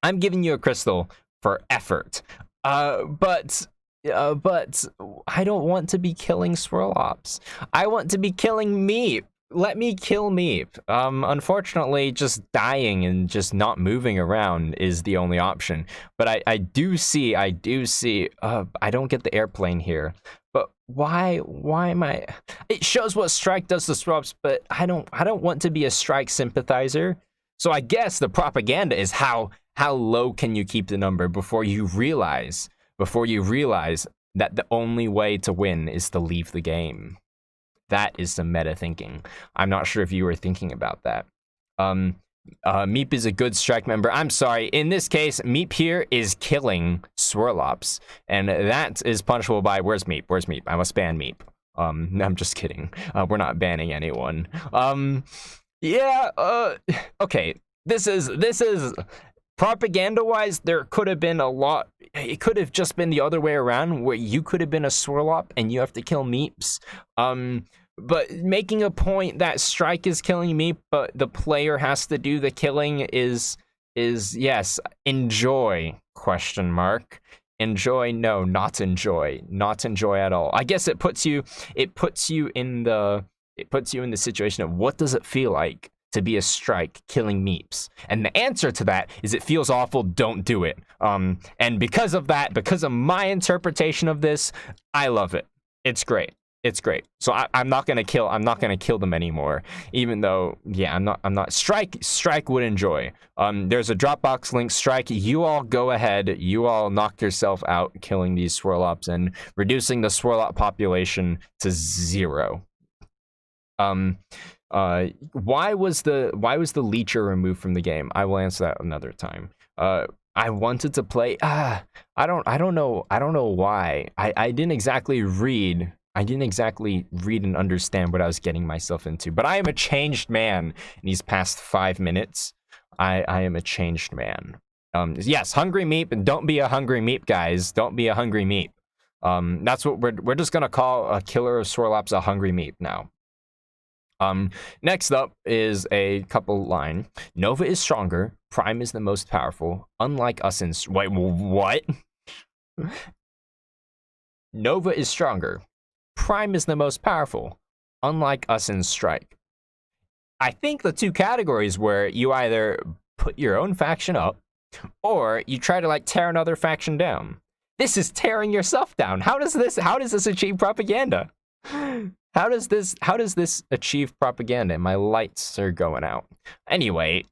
I'm giving you a crystal for effort. But I don't want to be killing swirlops. I want to be killing Meep. Let me kill Meep. Unfortunately, just dying and just not moving around is the only option. But I do see, I don't get the airplane here. But why am I... It shows what strike does to swirlops, but I don't want to be a strike sympathizer. So I guess the propaganda is how low can you keep the number before you realize that the only way to win is to leave the game. That is some meta thinking. I'm not sure if you were thinking about that. Meep is a good strike member. I'm sorry. In this case, Meep here is killing swirlops. And that is punishable by... Where's Meep? Where's Meep? I must ban Meep. I'm just kidding. We're not banning anyone. Yeah, okay. This is... Propaganda-wise, there could have been a lot... It could have just been the other way around, where you could have been a swirlop and you have to kill Meeps. But making a point that strike is killing Meep, but the player has to do the killing is yes, enjoy, question mark. Enjoy? No, not enjoy. Not enjoy at all. I guess it puts you in the situation of what does it feel like to be a strike killing meeps? And the answer to that is it feels awful, don't do it. And because of that, because of my interpretation of this, I love it. It's great. It's great. So I'm not gonna kill them anymore. Even though, yeah, I'm not. Strike would enjoy. There's a Dropbox link. Strike. You all go ahead. You all knock yourself out killing these swirlops and reducing the swirlop population to 0. Why was the leecher removed from the game? I will answer that another time. I wanted to play. I don't know why. I didn't exactly read and understand what I was getting myself into. But I am a changed man in these past 5 minutes. I am a changed man. Yes, hungry meep, and don't be a hungry meep, guys. Don't be a hungry meep. That's what we're just gonna call a killer of swirlops a hungry meep now. Next up is a couple line. Nova is stronger. Prime is the most powerful. Unlike us in... Wait, what? Nova is stronger. Prime is the most powerful. Unlike us in Strike. I think the two categories where you either put your own faction up or you try to like tear another faction down. This is tearing yourself down. How does this achieve propaganda? How does this achieve propaganda? My lights are going out. Anyway,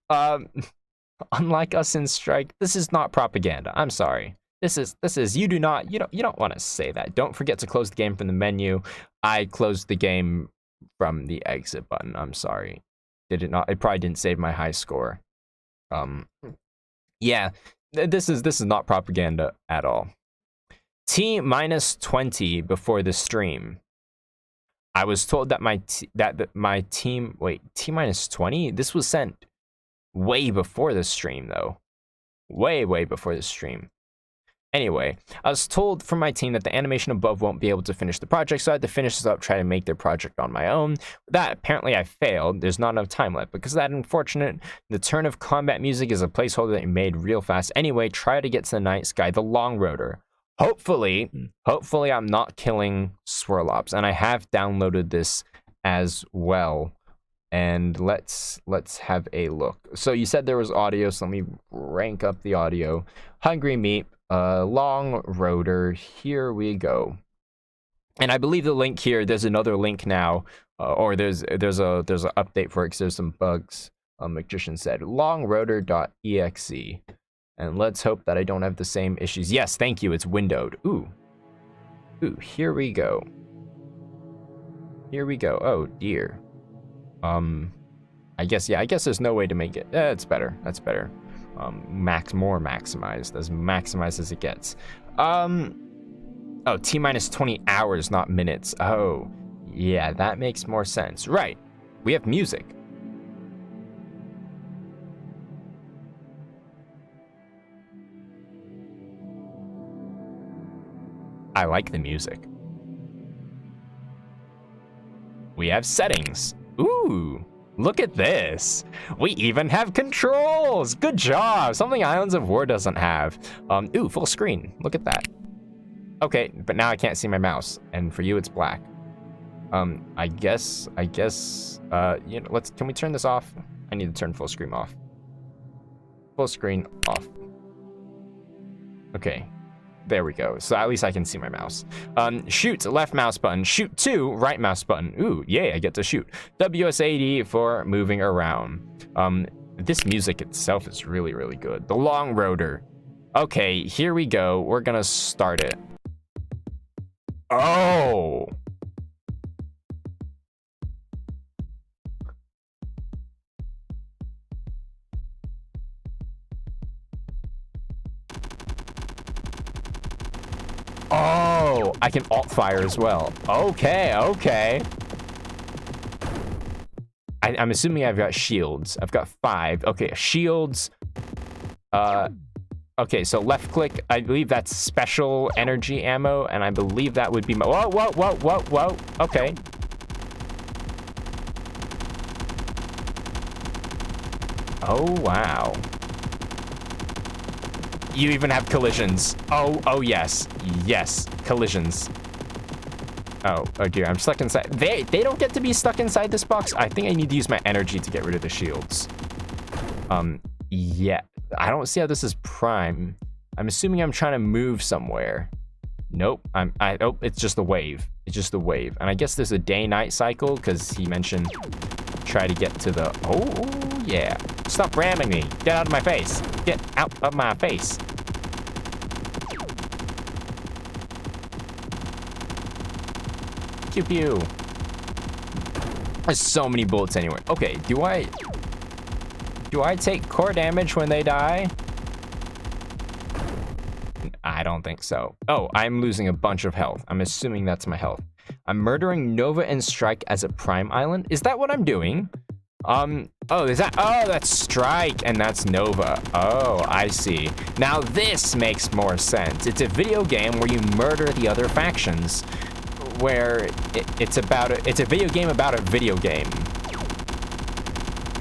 unlike us in Strike, this is not propaganda. I'm sorry. This is you don't want to say that. Don't forget to close the game from the menu. I closed the game from the exit button. I'm sorry. Did it not? It probably didn't save my high score. Yeah, this is not propaganda at all. T-20 before the stream. I was told that my team, wait, T-20? This was sent way before the stream, though. Way before the stream. Anyway, I was told from my team that the animation above won't be able to finish the project, so I had to finish this up, try to make their project on my own. That, apparently I failed. There's not enough time left. Because of that, unfortunate, the turn of combat music is a placeholder that you made real fast. Anyway, try to get to the night sky, the long rotor. Hopefully I'm not killing swirlops, and I have downloaded this as well. And let's have a look. So you said there was audio, so let me rank up the audio. Hungry Meat, long rotor. Here we go. And I believe the link here. There's another link now, or there's an update for it because there's some bugs. Magician said longrotor.exe. And let's hope that I don't have the same issues. Yes, thank you. It's windowed. Ooh, here we go. Oh dear. I guess there's no way to make it. It's better. That's better. More maximized, as maximized as it gets. Oh, T-20 hours, not minutes. Oh, yeah, that makes more sense. Right. We have music. I like the music. We have settings. Ooh, look at this. We even have controls. Good job. Something Islands of War doesn't have. Ooh, full screen. Look at that. Okay, but now I can't see my mouse, and for you it's black. I guess, you know, can we turn this off? I need to turn full screen off. Full screen off. Okay. There we go. So at least I can see my mouse. Shoot, left mouse button. Shoot 2, right mouse button. Ooh, yay, I get to shoot. WSAD for moving around. This music itself is really, really good. The long rotor. Okay, here we go. We're gonna start it. Oh! Oh, I can alt fire as well. Okay. I'm assuming I've got shields. I've got 5. Okay, shields. Okay, so left click. I believe that's special energy ammo, and I believe that would be my... Whoa. Okay. Oh, wow. you even have collisions. Oh yes. Yes, collisions. Oh dear, I'm stuck inside. They don't get to be stuck inside this box. I think I need to use my energy to get rid of the shields. Yeah, I don't see how this is prime. I'm assuming I'm trying to move somewhere. Nope, oh, it's just a wave. It's just a wave. And I guess there's a day-night cycle because he mentioned try to get to the, oh yeah. Stop ramming me. Get out of my face. Get out of my face. Pew pew. There's so many bullets anyway. Okay, do I take core damage when they die? I don't think so. Oh, I'm losing a bunch of health. I'm assuming that's my health. I'm murdering Nova and Strike as a prime island. Is that what I'm doing? Oh, is that, oh, that's Strike and that's Nova. Oh, I see. Now this makes more sense. It's a video game where you murder the other factions, where it's a video game about a video game.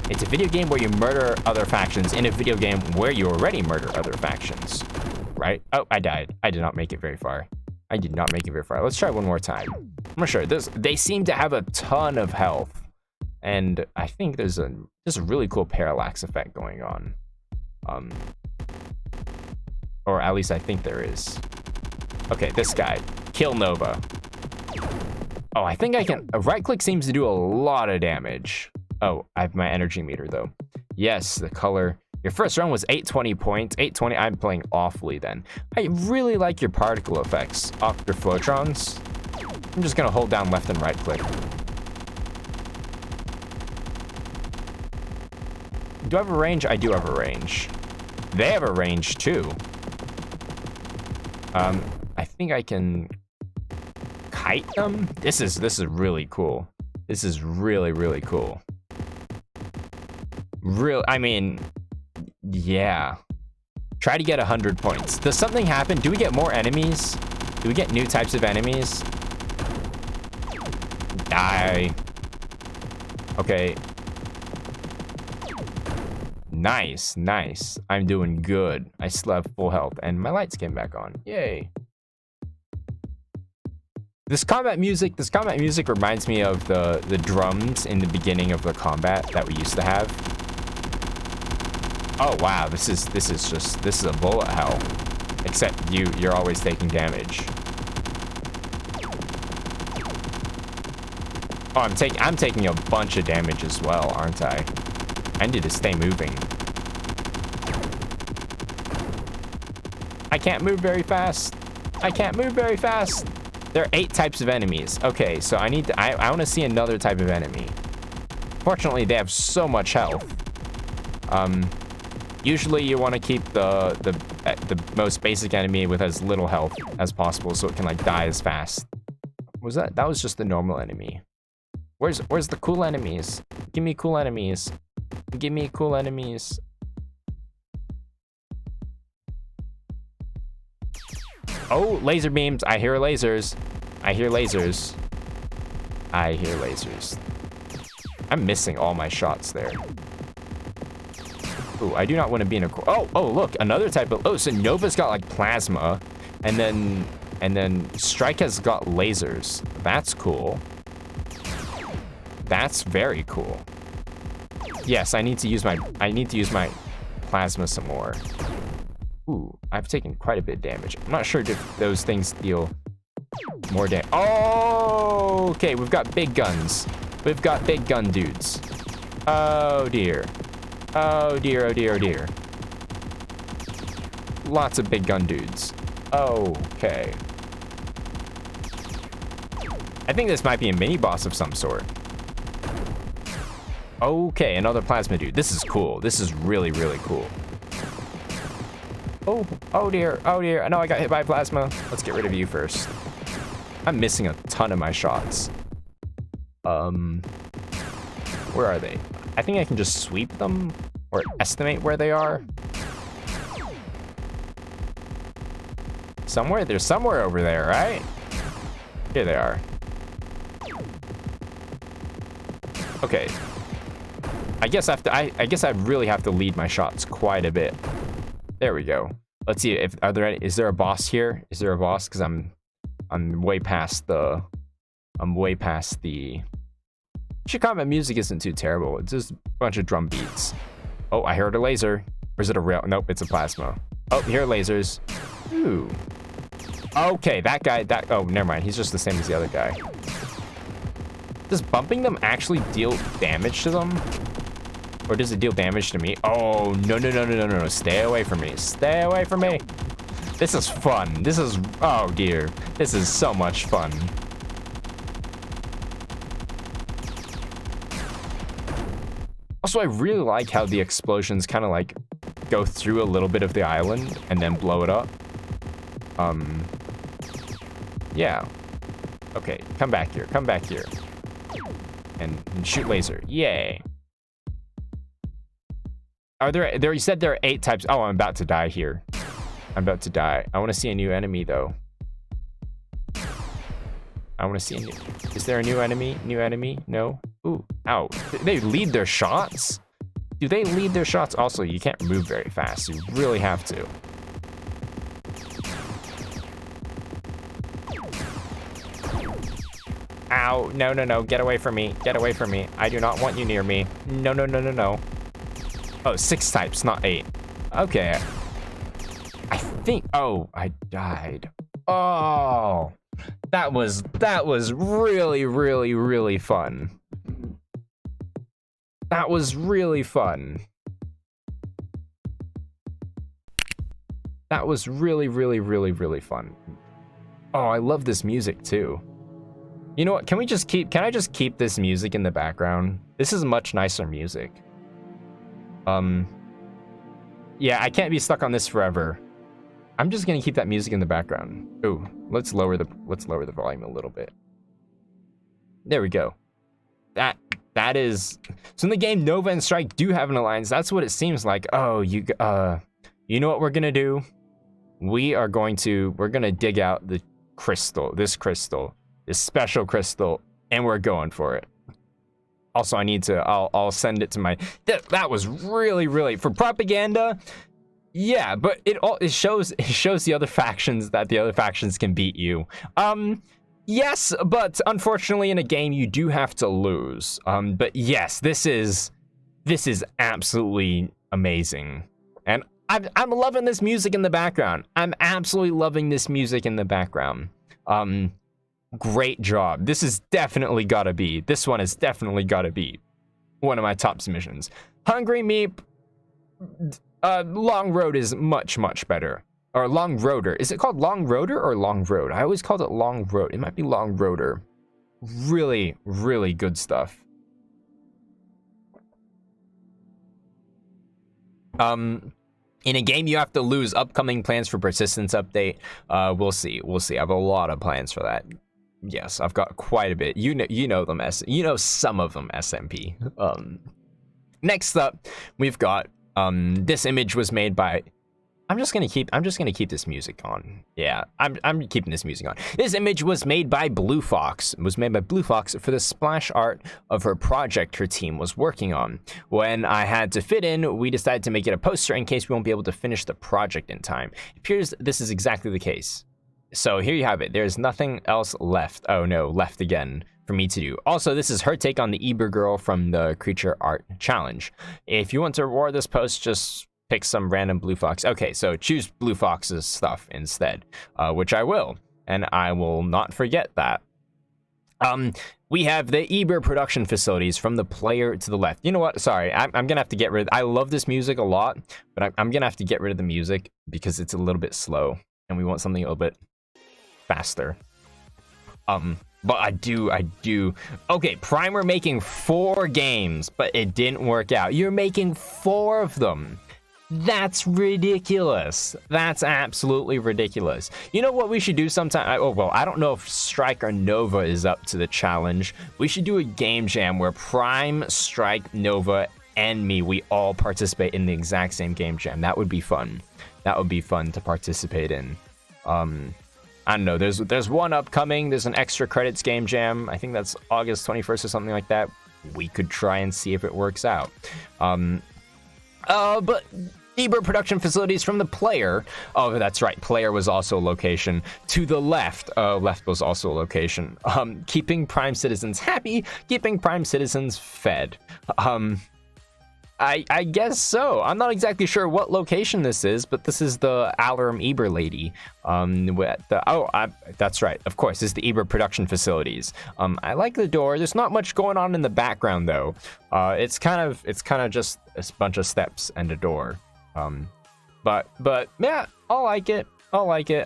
It's a video game where you murder other factions in a video game where you already murder other factions, right? Oh, I died. I did not make it very far. I did not make it very far. Let's try one more time. I'm not sure. They seem to have a ton of health, and I think there's a really cool parallax effect going on. Or at least I think there is. Okay, this guy. Kill Nova. Oh, I think I can. A right click seems to do a lot of damage. Oh, I have my energy meter though. Yes, the color. Your first run was 820 points. 820. I'm playing awfully then. I really like your particle effects off your floatrons. I'm just gonna hold down left and right click. Do I have a range? I do have a range. They have a range too. I think I can kite them. This is really cool. This is really cool. I mean, yeah. Try to get 100 points. Does something happen? Do we get more enemies? Do we get new types of enemies? Die. Okay. Nice, nice. I'm doing good. I still have full health, and my lights came back on. Yay. This combat music reminds me of the drums in the beginning of the combat that we used to have. Oh wow, this is a bullet hell. Except you're always taking damage. Oh, I'm taking a bunch of damage as well, aren't I? I need to stay moving. I can't move very fast. I can't move very fast. There are 8 types of enemies. Okay, so I want to see another type of enemy. Fortunately, they have so much health. Usually you want to keep the most basic enemy with as little health as possible so it can like die as fast. That was just the normal enemy. Where's the cool enemies? Give me cool enemies. Give me cool enemies. Oh, laser beams. I hear lasers. I hear lasers. I hear lasers. I'm missing all my shots there. Ooh, I do not want to be in a... Oh, look, another type of... Oh, so Nova's got like plasma, and then Strike has got lasers. That's cool. That's very cool. Yes, I need to use my plasma some more. Ooh, I've taken quite a bit of damage. I'm not sure if those things deal more damage. Oh, okay, we've got big guns. We've got big gun dudes. Oh dear. Oh dear, oh dear, oh dear. Lots of big gun dudes. Okay. I think this might be a mini boss of some sort. Okay, another plasma dude. This is cool. This is really cool. Oh dear, oh dear. I know I got hit by plasma. Let's get rid of you first. I'm missing a ton of my shots. Where are they? I think I can just sweep them or estimate where they are. Somewhere? They're somewhere over there, right? Here they are. Okay. I guess I really have to lead my shots quite a bit. There we go. Let's see if are there any, is there a boss here? Is there a boss? Because I'm way past the Actually, combat music isn't too terrible. It's just a bunch of drum beats. Oh, I heard a laser. Or is it a rail? Nope, it's a plasma. Oh, here are lasers. Ooh. Okay, that guy, oh, never mind. He's just the same as the other guy. Does bumping them actually deal damage to them? Or does it deal damage to me? Oh, no. Stay away from me. Stay away from me. This is fun. This is, oh dear. This is so much fun. Also, I really like how the explosions kind of like go through a little bit of the island and then blow it up. Yeah. Okay, come back here. Come back here. And shoot laser. Yay. Are there, you said there are 8 types. Oh, I'm about to die here. I'm about to die. I want to see a new enemy, though. I want to see a new... Is there a new enemy? New enemy? No? Ooh, ow. They lead their shots? Do they lead their shots? Also, you can't move very fast. You really have to. Ow. No. Get away from me. Get away from me. I do not want you near me. No. Oh, 6 types, not 8. Okay. I think... Oh, I died. Oh. That was really fun. That was really fun. That was really fun. Oh, I love this music too. You know what? Can I just keep this music in the background? This is much nicer music. Yeah, I can't be stuck on this forever. I'm just gonna keep that music in the background. Ooh, let's lower the volume a little bit. There we go. That is... So in the game, Nova and Strike do have an alliance. That's what it seems like. Oh, you know what we're gonna do? We're gonna dig out the crystal, this special crystal, and we're going for it. Also, I'll send it to my... That was really... For propaganda... Yeah, but it shows the other factions that the other factions can beat you. Yes, but unfortunately in a game you do have to lose. But yes, this is absolutely amazing. And I'm loving this music in the background. I'm absolutely loving this music in the background. Great job. This one has definitely gotta be one of my top submissions. Hungry Meep. Long Road is much better. Or Long Roader. Is it called Long Roader or Long Road? I always called it Long Road. It might be Long Roader. Really good stuff. In a game you have to lose. Upcoming plans for persistence update. We'll see. I have a lot of plans for that. Yes, I've got quite a bit. You know them. You know some of them, SMP. Next up, we've got this image was made by... I'm just gonna keep this music on. Yeah, I'm keeping this music on. This image was made by Blue Fox. It was made by Blue Fox for the splash art of her project her team was working on. When I had to fit in, we decided to make it a poster in case we won't be able to finish the project in time. It appears this is exactly the case. So here you have it. There's nothing else left. Oh no, left again for me to do. Also, this is her take on the Eber girl from the Creature Art Challenge. If you want to reward this post, just pick some random Blue Fox. Okay, so choose Blue Fox's stuff instead, which I will, and I will not forget that. We have the Eber production facilities from the player to the left. You know what? Sorry, I'm gonna have to get rid. I love this music a lot, but I'm gonna have to get rid of the music because it's a little bit slow, and we want something a little bit faster. But I do. Okay, Primer making 4 games, but it didn't work out. You're making 4 of them. That's ridiculous. That's absolutely ridiculous. You know what we should do sometime? I don't know if Strike or Nova is up to the challenge. We should do a game jam where Prime, Strike, Nova, and me, we all participate in the exact same game jam. That would be fun. That would be fun to participate in. I don't know. There's one upcoming. There's an extra credits game jam. I think that's August 21st or something like that. We could try and see if it works out. But Eber production facilities from the player. Oh, that's right. Player was also a location. To the left. Left was also a location. Keeping prime citizens happy. Keeping prime citizens fed. I guess so. I'm not exactly sure what location this is, but this is the Alarum Eber lady. That's right. Of course, this is the Eber production facilities. I like the door. There's not much going on in the background though. It's kind of just a bunch of steps and a door. But yeah, I'll like it.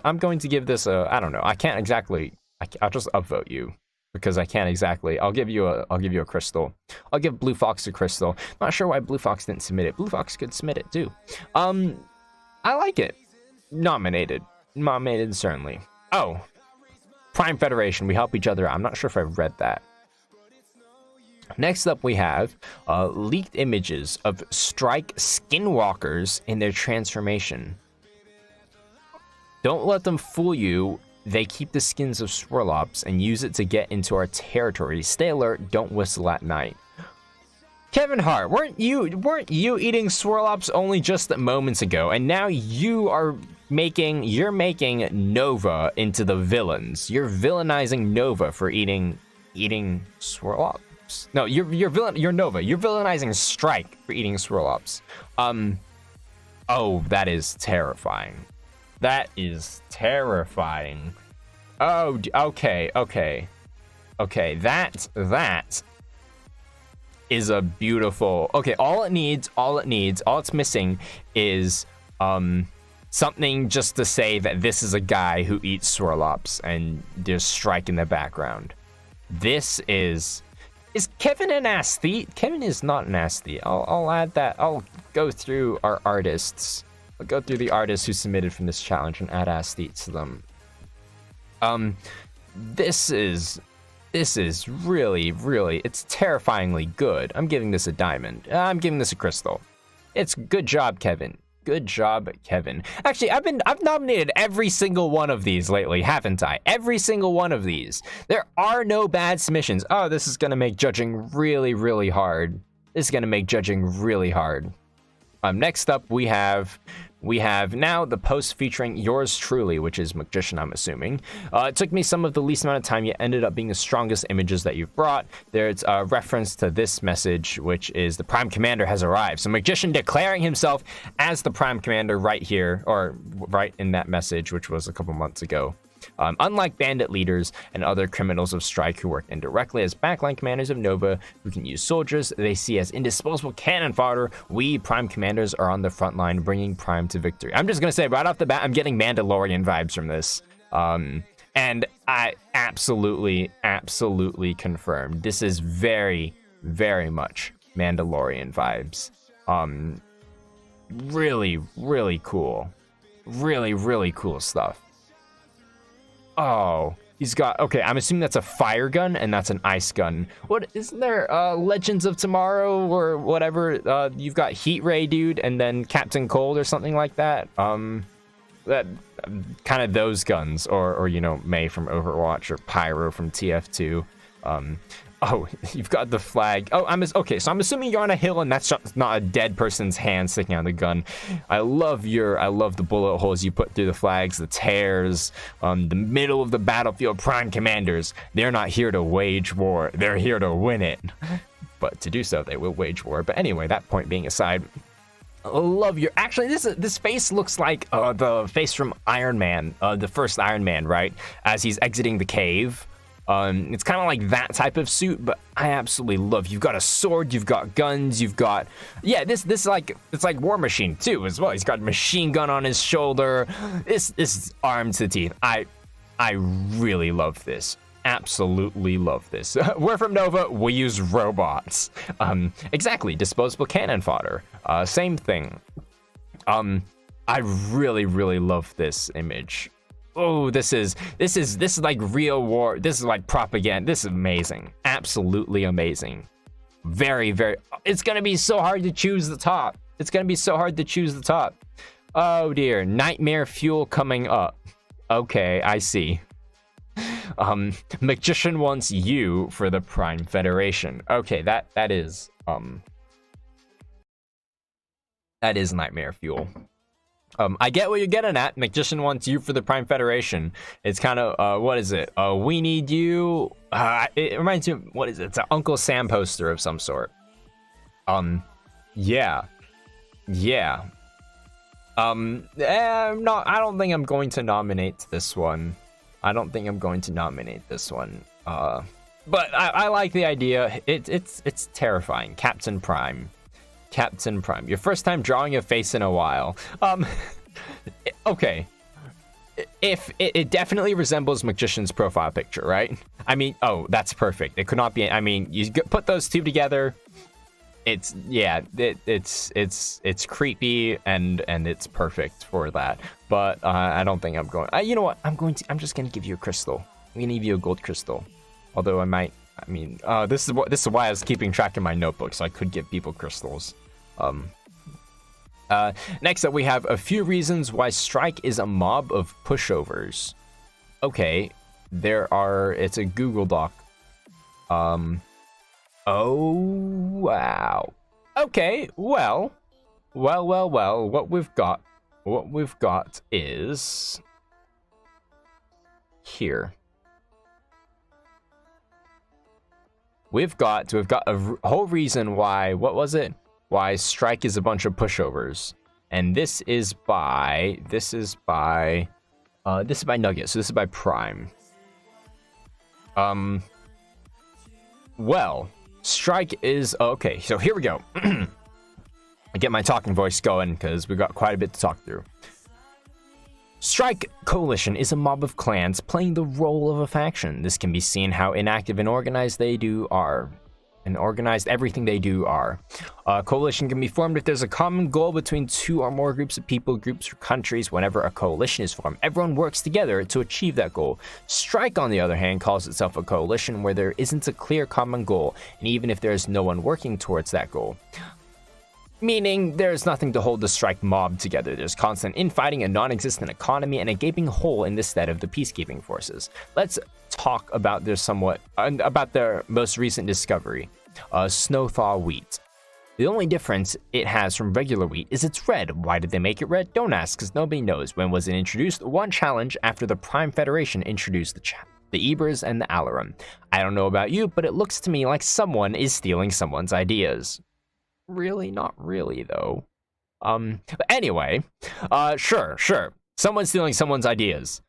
I'm going to give this a, I don't know. I can't exactly. I'll just upvote you. Because I can't exactly. I'll give you a crystal. I'll give Blue Fox a crystal. Not sure why Blue Fox didn't submit it. Blue Fox could submit it too. I like it. Nominated certainly. Oh, Prime Federation. We help each other out. I'm not sure if I've read that. Next up, we have leaked images of Strike skinwalkers in their transformation. Don't let them fool you. They keep the skins of swirlops and use it to get into our territory. Stay alert, don't whistle at night. Kevin Hart, weren't you eating swirlops only just moments ago, and now you're making Nova into the villains. You're villainizing Nova for eating swirlops. No, you're Nova. You're villainizing Strike for eating swirlops. Oh, that is terrifying. That is terrifying. Oh, okay. That is a beautiful. Okay, all it's missing is something just to say that this is a guy who eats swirlops, and there's Strike in the background. This is Kevin an aesthete? Kevin is not an aesthete. I'll add that. I'll go through our artists. I'll go through the artists who submitted from this challenge and add aesthetes to them. This is really, it's terrifyingly good. I'm giving this a diamond. I'm giving this a crystal. It's good job, Kevin. Good job, Kevin. Actually, I've nominated every single one of these lately, haven't I? Every single one of these. There are no bad submissions. Oh, this is gonna make judging really hard. This is gonna make judging really hard. Next up, we have now the post featuring yours truly, which is Magician, I'm assuming. It took me some of the least amount of time, yet ended up being the strongest images that you've brought. There's a reference to this message, which is the Prime Commander has arrived. So Magician declaring himself as the Prime Commander right here, or right in that message, which was a couple months ago. Unlike bandit leaders and other criminals of Strike who work indirectly as backline commanders of Nova, who can use soldiers they see as indisposable cannon fodder, we Prime Commanders are on the front line bringing Prime to victory. I'm just going to say right off the bat, I'm getting Mandalorian vibes from this. And I absolutely confirmed. This is very much Mandalorian vibes. Really cool. Really cool stuff. Oh, he's got, okay, I'm assuming that's a fire gun and that's an ice gun. What, isn't there Legends of Tomorrow or whatever? You've got Heat Ray dude and then Captain Cold or something like that. That kind of those guns, or you know, May from Overwatch or Pyro from TF2. Oh, you've got the flag. Oh, okay. So I'm assuming you're on a hill, and that's not a dead person's hand sticking out of the gun. I love the bullet holes you put through the flags, the tears, the middle of the battlefield. Prime Commanders, they're not here to wage war. They're here to win it. But to do so, they will wage war. But anyway, that point being aside, I love your. Actually, this face looks like the face from Iron Man, the first Iron Man, right? As he's exiting the cave. It's kind of like that type of suit, but I absolutely love. You've got a sword, you've got guns, you've got, yeah, this like, it's like War Machine too as well. He's got a machine gun on his shoulder. This is armed to the teeth. I really love this. Absolutely love this. We're from Nova. We use robots. Exactly. Disposable cannon fodder. Same thing. I really love this image. Oh, this is like real war. This is like propaganda. This is amazing. Absolutely amazing. Very. It's gonna be so hard to choose the top. Oh dear, nightmare fuel coming up. Okay, I see. Magician wants you for the Prime Federation. Okay, that is That is nightmare fuel. I get what you're getting at. Magician wants you for the Prime Federation. It's kind of, what is it? We need you. It reminds me of, what is it? It's an Uncle Sam poster of some sort. Yeah. Yeah. I don't think I'm going to nominate this one. But I like the idea. It's terrifying. Captain Prime. Your first time drawing a face in a while. Okay. If it definitely resembles Magician's profile picture, right? I mean, oh, that's perfect. It could not be. I mean, you put those two together. It's creepy and it's perfect for that. But I don't think I'm going. You know what? I'm just gonna give you a crystal. I'm gonna give you a gold crystal. Although I might. I mean, this is why I was keeping track in my notebook, so I could give people crystals. Next up, we have a few reasons why Strike is a mob of pushovers. Okay, it's a Google Doc. Oh, wow. Okay, well, what we've got is here. We've got a whole reason why, what was it? Why Strike is a bunch of pushovers. And this is by Nugget, so this is by Prime. Well, Strike is, okay, so here we go. I get my talking voice going because we've got quite a bit to talk through. Strike Coalition is a mob of clans playing the role of a faction. This can be seen how inactive and organized everything they do are. A coalition can be formed if there's a common goal between two or more groups of people, groups, or countries. Whenever a coalition is formed, everyone works together to achieve that goal. Strike, on the other hand, calls itself a coalition where there isn't a clear common goal, and even if there's no one working towards that goal. Meaning, there's nothing to hold the Strike mob together. There's constant infighting, a non-existent economy, and a gaping hole in the stead of the peacekeeping forces. Let's talk about their most recent discovery, Snowthaw wheat. The only difference it has from regular wheat is it's red. Why did they make it red? Don't ask, because nobody knows. When was it introduced? One challenge after the Prime Federation introduced the Ebers and the Alarum. I don't know about you, but it looks to me like someone is stealing someone's ideas. Really? Not really, though. But anyway, sure. Someone's stealing someone's ideas.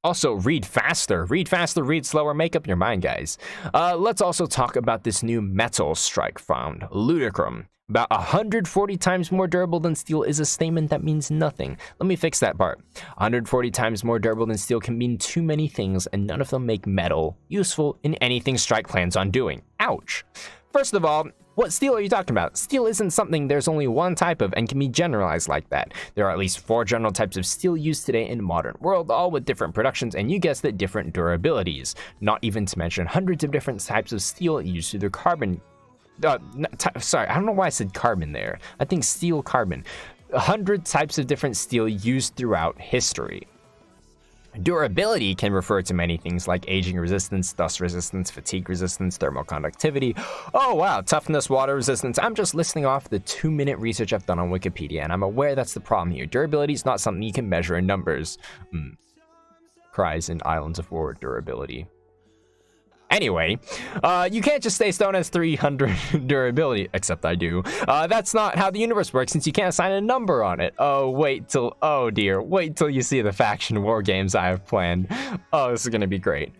Also, read faster, read slower, make up your mind, guys. Let's also talk about this new metal Strike found, Ludicrum. About 140 times more durable than steel is a statement that means nothing. Let me fix that part. 140 times more durable than steel can mean too many things, and none of them make metal useful in anything Strike plans on doing. Ouch. First of all, what steel are you talking about? Steel isn't something there's only one type of and can be generalized like that. There are at least 4 general types of steel used today in the modern world, all with different productions and, you guessed it, different durabilities. Not even to mention hundreds of different types of steel used through their carbon. Sorry, I don't know why I said carbon there. I think steel carbon. 100 types of different steel used throughout history. Durability can refer to many things like aging resistance, dust resistance, fatigue resistance, thermal conductivity. Oh wow, toughness, water resistance. I'm just listing off the 2-minute research I've done on Wikipedia, and I'm aware that's the problem here. Durability is not something you can measure in numbers. Cries in Islands of War durability. Anyway, you can't just say stone has 300 durability, except I do. That's not how the universe works, since you can't assign a number on it. Oh dear, wait till you see the faction war games I have planned. Oh, this is gonna be great.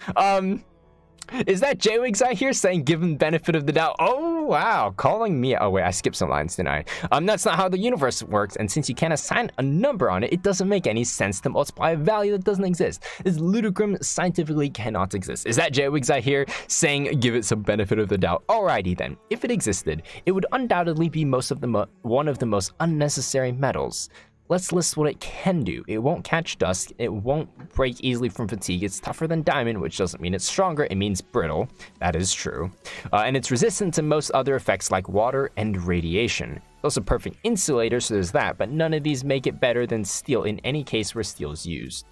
Is that J-Wigs I hear saying give him benefit of the doubt? Oh, wow, calling me. Oh, wait, I skipped some lines, didn't I? That's not how the universe works, and since you can't assign a number on it, it doesn't make any sense to multiply a value that doesn't exist. This Ludicrum scientifically cannot exist. Is that J-Wigs I hear saying give it some benefit of the doubt? Alrighty then. If it existed, it would undoubtedly be one of the most unnecessary metals. Let's list what it can do. It won't catch dust, it won't break easily from fatigue, it's tougher than diamond, which doesn't mean it's stronger, it means brittle. That is true. And it's resistant to most other effects like water and radiation. It's also a perfect insulator, so there's that, but none of these make it better than steel in any case where steel is used.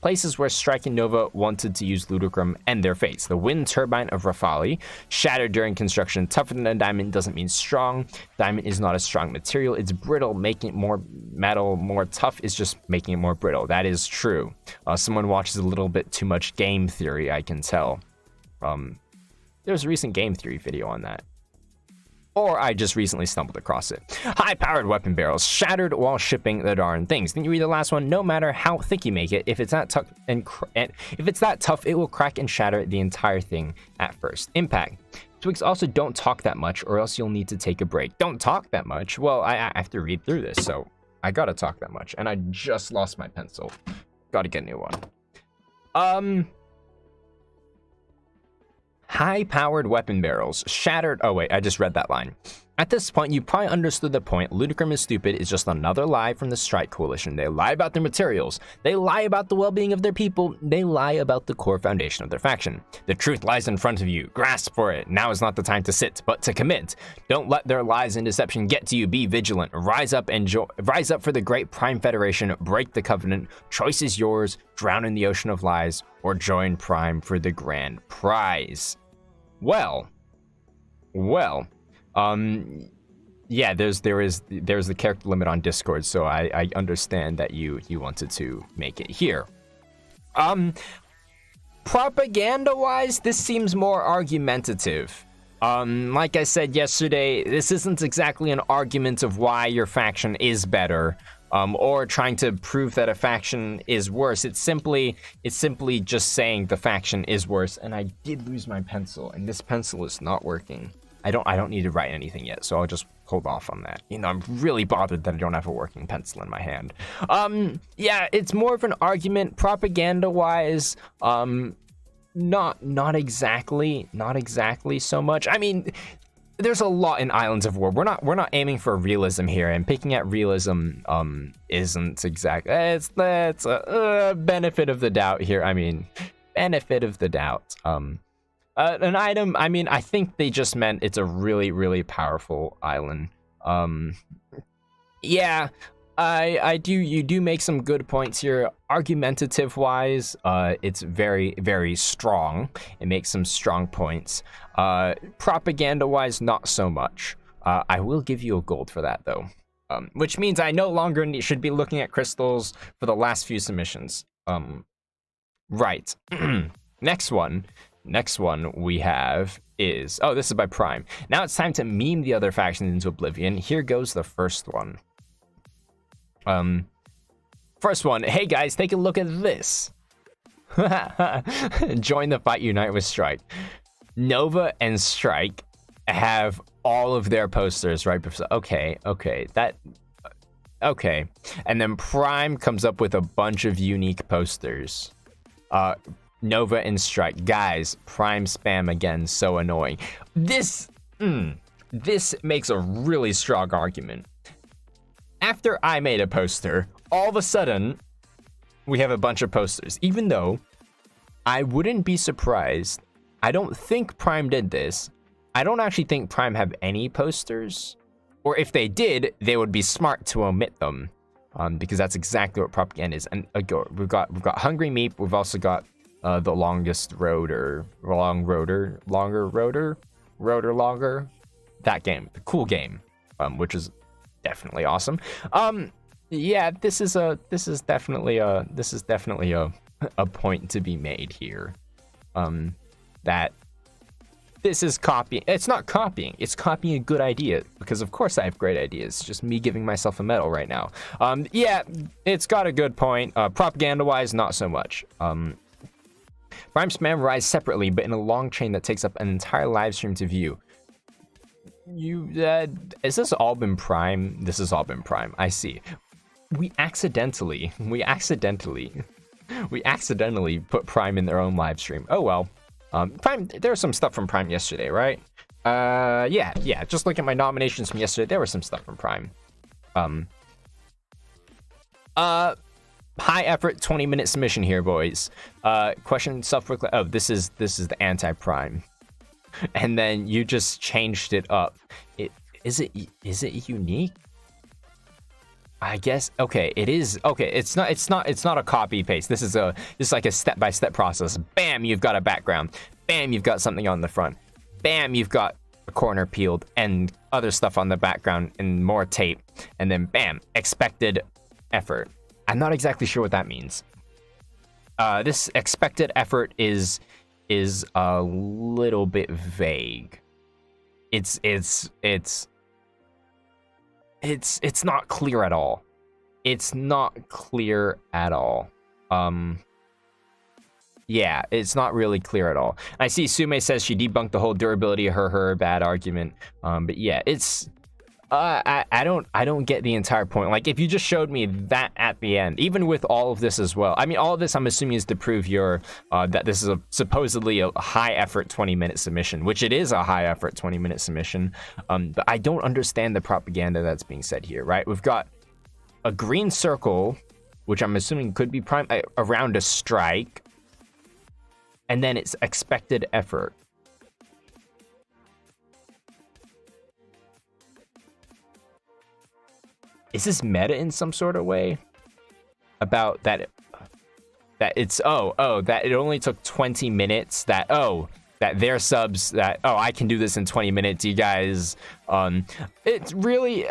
Places where Strike and Nova wanted to use Ludicrum and their fates. The wind turbine of Rafali, shattered during construction. Tougher than a diamond doesn't mean strong. Diamond is not a strong material. It's brittle. Making it more metal, more tough is just making it more brittle. That is true. Someone watches a little bit too much game theory, I can tell. There's a recent game theory video on that. Or I just recently stumbled across it. High-powered weapon barrels shattered while shipping the darn things. Then you read the last one. No matter how thick you make it, if it's that tough it will crack and shatter the entire thing at first. Impact. Twigs also don't talk that much, or else you'll need to take a break. Don't talk that much. Well, I have to read through this, so I gotta talk that much. And I just lost my pencil. Gotta get a new one. High-powered weapon barrels shattered. Oh wait, I just read that line. At this point, you probably understood the point. Ludicrum is stupid is just another lie from the Strike Coalition. They lie about their materials. They lie about the well-being of their people. They lie about the core foundation of their faction. The truth lies in front of you. Grasp for it. Now is not the time to sit, but to commit. Don't let their lies and deception get to you. Be vigilant. Rise up for the great Prime Federation. Break the covenant. Choice is yours. Drown in the ocean of lies, or join Prime for the grand prize. Well. Yeah, there's the character limit on Discord, so I understand that you wanted to make it here. Propaganda-wise, this seems more argumentative. Like I said yesterday, this isn't exactly an argument of why your faction is better, or trying to prove that a faction is worse. It's simply just saying the faction is worse. And I did lose my pencil, and this pencil is not working. I don't need to write anything yet, so I'll just hold off on that. You know, I'm really bothered that I don't have a working pencil in my hand. Yeah, it's more of an argument propaganda-wise. Not exactly so much. I mean, there's a lot in Islands of War. We're not aiming for realism here, and picking at realism isn't exactly. It's a benefit of the doubt here. I mean, benefit of the doubt. An item, I mean, I think they just meant it's a really, really powerful island. Yeah, you do make some good points here. Argumentative wise, it's very, very strong. It makes some strong points. Propaganda wise, not so much. I will give you a gold for that though. Which means I no longer should be looking at crystals for the last few submissions. Right. Next one we have is, oh, this is by Prime. Now it's time to meme the other factions into oblivion. Here goes the first one. First one, hey guys, take a look at this. Join the fight, unite with Strike. Nova and Strike have all of their posters right before. Okay. And then Prime comes up with a bunch of unique posters. Nova and Strike. Guys, Prime spam again, so annoying. This makes a really strong argument. After I made a poster, all of a sudden, we have a bunch of posters. Even though, I wouldn't be surprised. I don't think Prime did this. I don't actually think Prime have any posters. Or if they did, they would be smart to omit them. Because that's exactly what propaganda is. And we've got Hungry Meep. We've also got the longest rotor, longer, that game, the cool game, which is definitely awesome. Yeah, this is definitely a point to be made here. That this is copying. It's not copying. It's copying a good idea, because of course I have great ideas. Just me giving myself a medal right now. Yeah, it's got a good point. Propaganda-wise, not so much. Prime spam rise separately, but in a long chain that takes up an entire live stream to view. Has this all been Prime? This has all been Prime. I see. We accidentally put Prime in their own live stream. Oh well. Prime. There was some stuff from Prime yesterday, right? Yeah. Just look at my nominations from yesterday. There was some stuff from Prime. High effort 20-minute submission here, boys. Question self-proclaimed. Oh, this is the anti-Prime. And then you just changed it up. Is it unique? I guess, okay, it is, okay, it's not a copy paste. This is like a step-by-step process. Bam, you've got a background. Bam, you've got something on the front. Bam, you've got a corner peeled and other stuff on the background and more tape. And then bam, expected effort. I'm not exactly sure what that means. This expected effort is a little bit vague. It's not clear at all. It's not clear at all. Yeah, it's not really clear at all. I see Sume says she debunked the whole durability of her bad argument. But yeah, it's I don't get the entire point. Like, if you just showed me that at the end, even with all of this as well. I mean, all of this I'm assuming is to prove your that this is supposedly a high effort 20-minute submission, which it is a high effort 20-minute submission. But I don't understand the propaganda that's being said here, right? We've got a green circle, which I'm assuming could be prime around a strike, and then it's expected effort. Is this meta in some sort of way? About that it's that it only took 20 minutes, that their subs, that I can do this in 20 minutes, you guys. It's really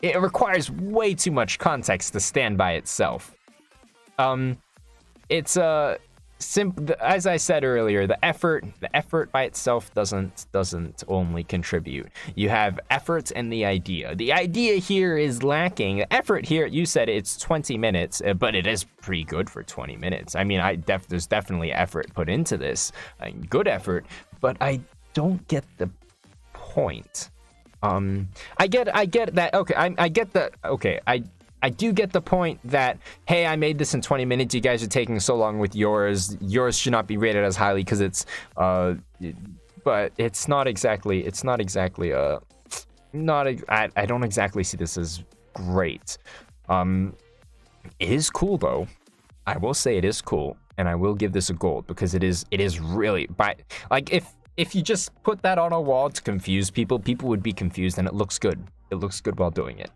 it requires way too much context to stand by itself. It's as I said earlier, the effort by itself doesn't only contribute. You have effort and the idea. The idea here is lacking. The effort here, you said it's 20 minutes, but it is pretty good for 20 minutes. I mean, there's definitely effort put into this, good effort, but I don't get the point. I get that. Okay, I get that. Okay, I do get the point that, hey, I made this in 20 minutes. You guys are taking so long with yours. Yours should not be rated as highly because it's, but it's not exactly, I don't exactly see this as great. It is cool though. I will say it is cool, and I will give this a gold because it is really, like, if you just put that on a wall to confuse people, people would be confused, and it looks good. It looks good while doing it.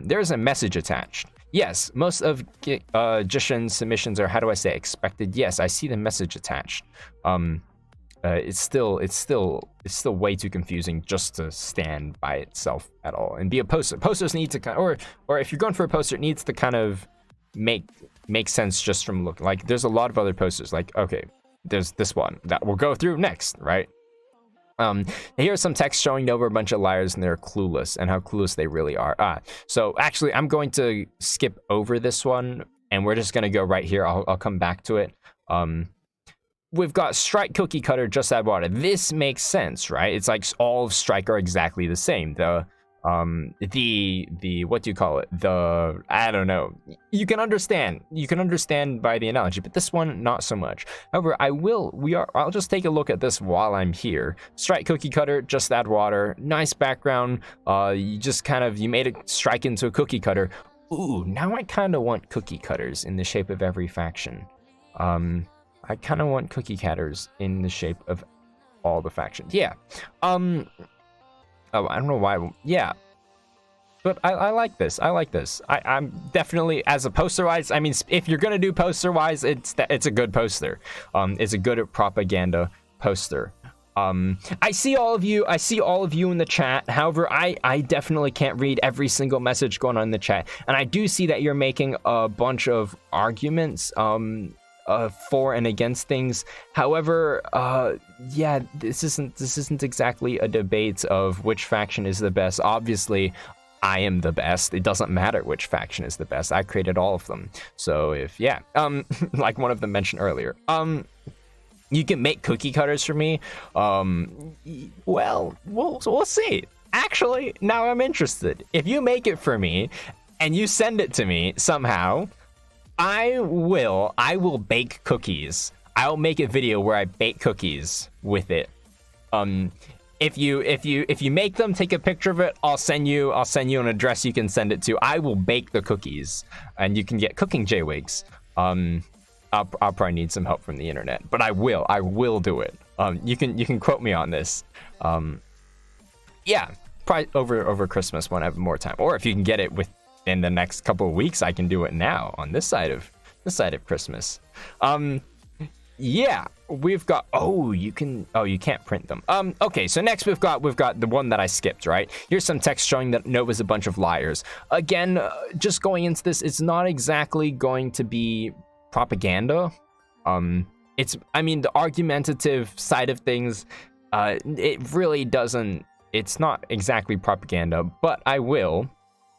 There's a message attached. Yes, most of Jishin's submissions are, how do I say, expected. Yes, I see the message attached. It's still way too confusing just to stand by itself at all and be a poster. Posters need to kind of, or if you're going for a poster, it needs to kind of make sense just from looking. Like, there's a lot of other posters. Like, okay, there's this one that we'll go through next, right? Here's some text showing Nova a bunch of liars and they're clueless, and how clueless they really are. So actually, I'm going to skip over this one, and we're just gonna go right here. I'll come back to it. We've got Strike, Cookie Cutter, Just Add Water. This makes sense, right? It's like all of Strike are exactly the same. The what do you call it? I don't know. You can understand by the analogy, but this one not so much. However, I'll just take a look at this while I'm here. Strike, Cookie Cutter, Just Add Water. Nice background. You made a strike into a cookie cutter. Ooh, now I kind of want cookie cutters in the shape of every faction. I kind of want cookie cutters in the shape of all the factions. Yeah. Oh, I don't know why. Yeah, but I like this. I'm definitely, as a poster wise. I mean, if you're gonna do poster wise, it's a good poster. It's a good propaganda poster. I see all of you in the chat. However, I definitely can't read every single message going on in the chat, and I do see that you're making a bunch of arguments. For and against things. However, yeah, this isn't exactly a debate of which faction is the best. Obviously, I am the best. It doesn't matter which faction is the best. I created all of them. So like one of them mentioned earlier, you can make cookie cutters for me. Well, we'll see. Actually, now I'm interested. If you make it for me and you send it to me somehow, I will bake cookies. I'll make a video where I bake cookies with it. If you make them, take a picture of it. I'll send you an address you can send it to. I will bake the cookies, and you can get cooking JWigs. I'll probably need some help from the internet, but I will do it. You can quote me on this. Yeah. probably over Christmas when I have more time, or if you can get it within the next couple of weeks, I can do it now on this side of Christmas. Yeah, we've got, you can't print them. Okay, so next we've got the one that I skipped, right? Here's some text showing that Nova's a bunch of liars. Again, just going into this, it's not exactly going to be propaganda. The argumentative side of things, it really doesn't, it's not exactly propaganda, but I will.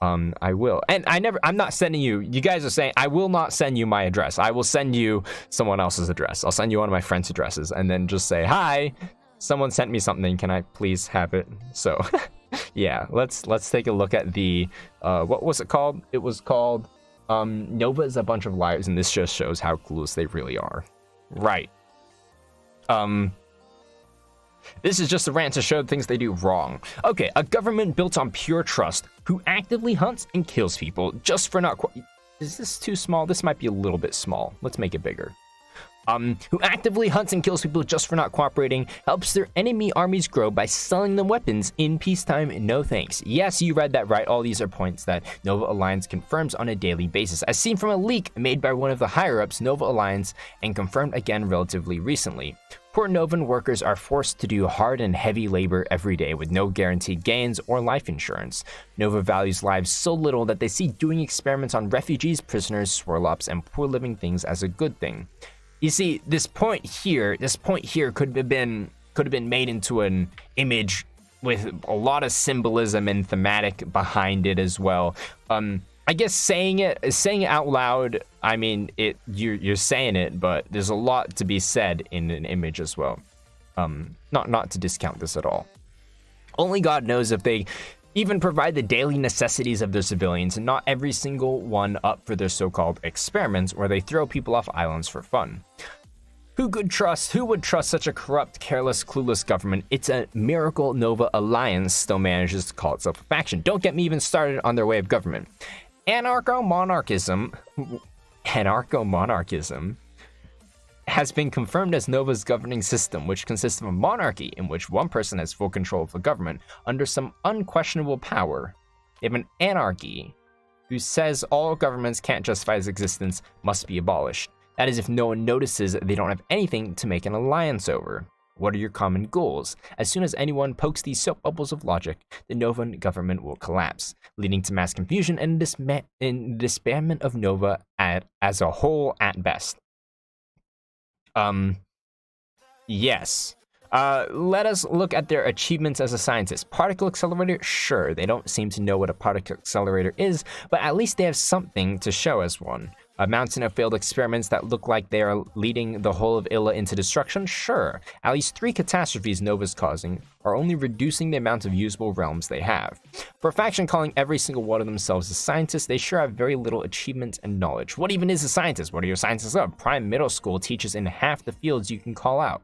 And I'm not sending you guys are saying, I will not send you my address. I will send you someone else's address. I'll send you one of my friends' addresses and then just say, hi, someone sent me something. Can I please have it? So yeah, let's take a look at the, what was it called? It was called, Nova is a bunch of liars, and this just shows how clueless they really are. Right. This is just a rant to show things they do wrong. Okay, a government built on pure trust who actively hunts and kills people just for not... Is this too small? This might be a little bit small. Let's make it bigger. Who actively hunts and kills people just for not cooperating, helps their enemy armies grow by selling them weapons in peacetime, no thanks. Yes, you read that right. All these are points that Nova Alliance confirms on a daily basis, as seen from a leak made by one of the higher-ups, Nova Alliance, and confirmed again relatively recently. Poor Novan workers are forced to do hard and heavy labor every day with no guaranteed gains or life insurance. Nova values lives so little that they see doing experiments on refugees, prisoners, swirlops, and poor living things as a good thing. You see, this point here could have been made into an image with a lot of symbolism and thematic behind it as well. I guess saying it out loud, I mean, you're saying it, but there's a lot to be said in an image as well. Not to discount this at all. Only God knows if they even provide the daily necessities of their civilians, and not every single one up for their so-called experiments where they throw people off islands for fun. Who would trust such a corrupt, careless, clueless government? It's a miracle Nova Alliance still manages to call itself a faction. Don't get me even started on their way of government. Anarcho-monarchism has been confirmed as Nova's governing system, which consists of a monarchy in which one person has full control of the government under some unquestionable power. They have an anarchy who says all governments can't justify its existence, must be abolished. That is if no one notices they don't have anything to make an alliance over. What are your common goals? As soon as anyone pokes these soap bubbles of logic, the Novan government will collapse, leading to mass confusion and disbandment of Nova as a whole at best. Yes. Let us look at their achievements as a scientist. Particle accelerator? Sure, they don't seem to know what a particle accelerator is, but at least they have something to show as one. A mountain of failed experiments that look like they are leading the whole of Illa into destruction? Sure. At least 3 catastrophes Nova's causing are only reducing the amount of usable realms they have. For a faction calling every single one of themselves a scientist, they sure have very little achievement and knowledge. What even is a scientist? What are your scientists of? Prime Middle School teaches in half the fields you can call out.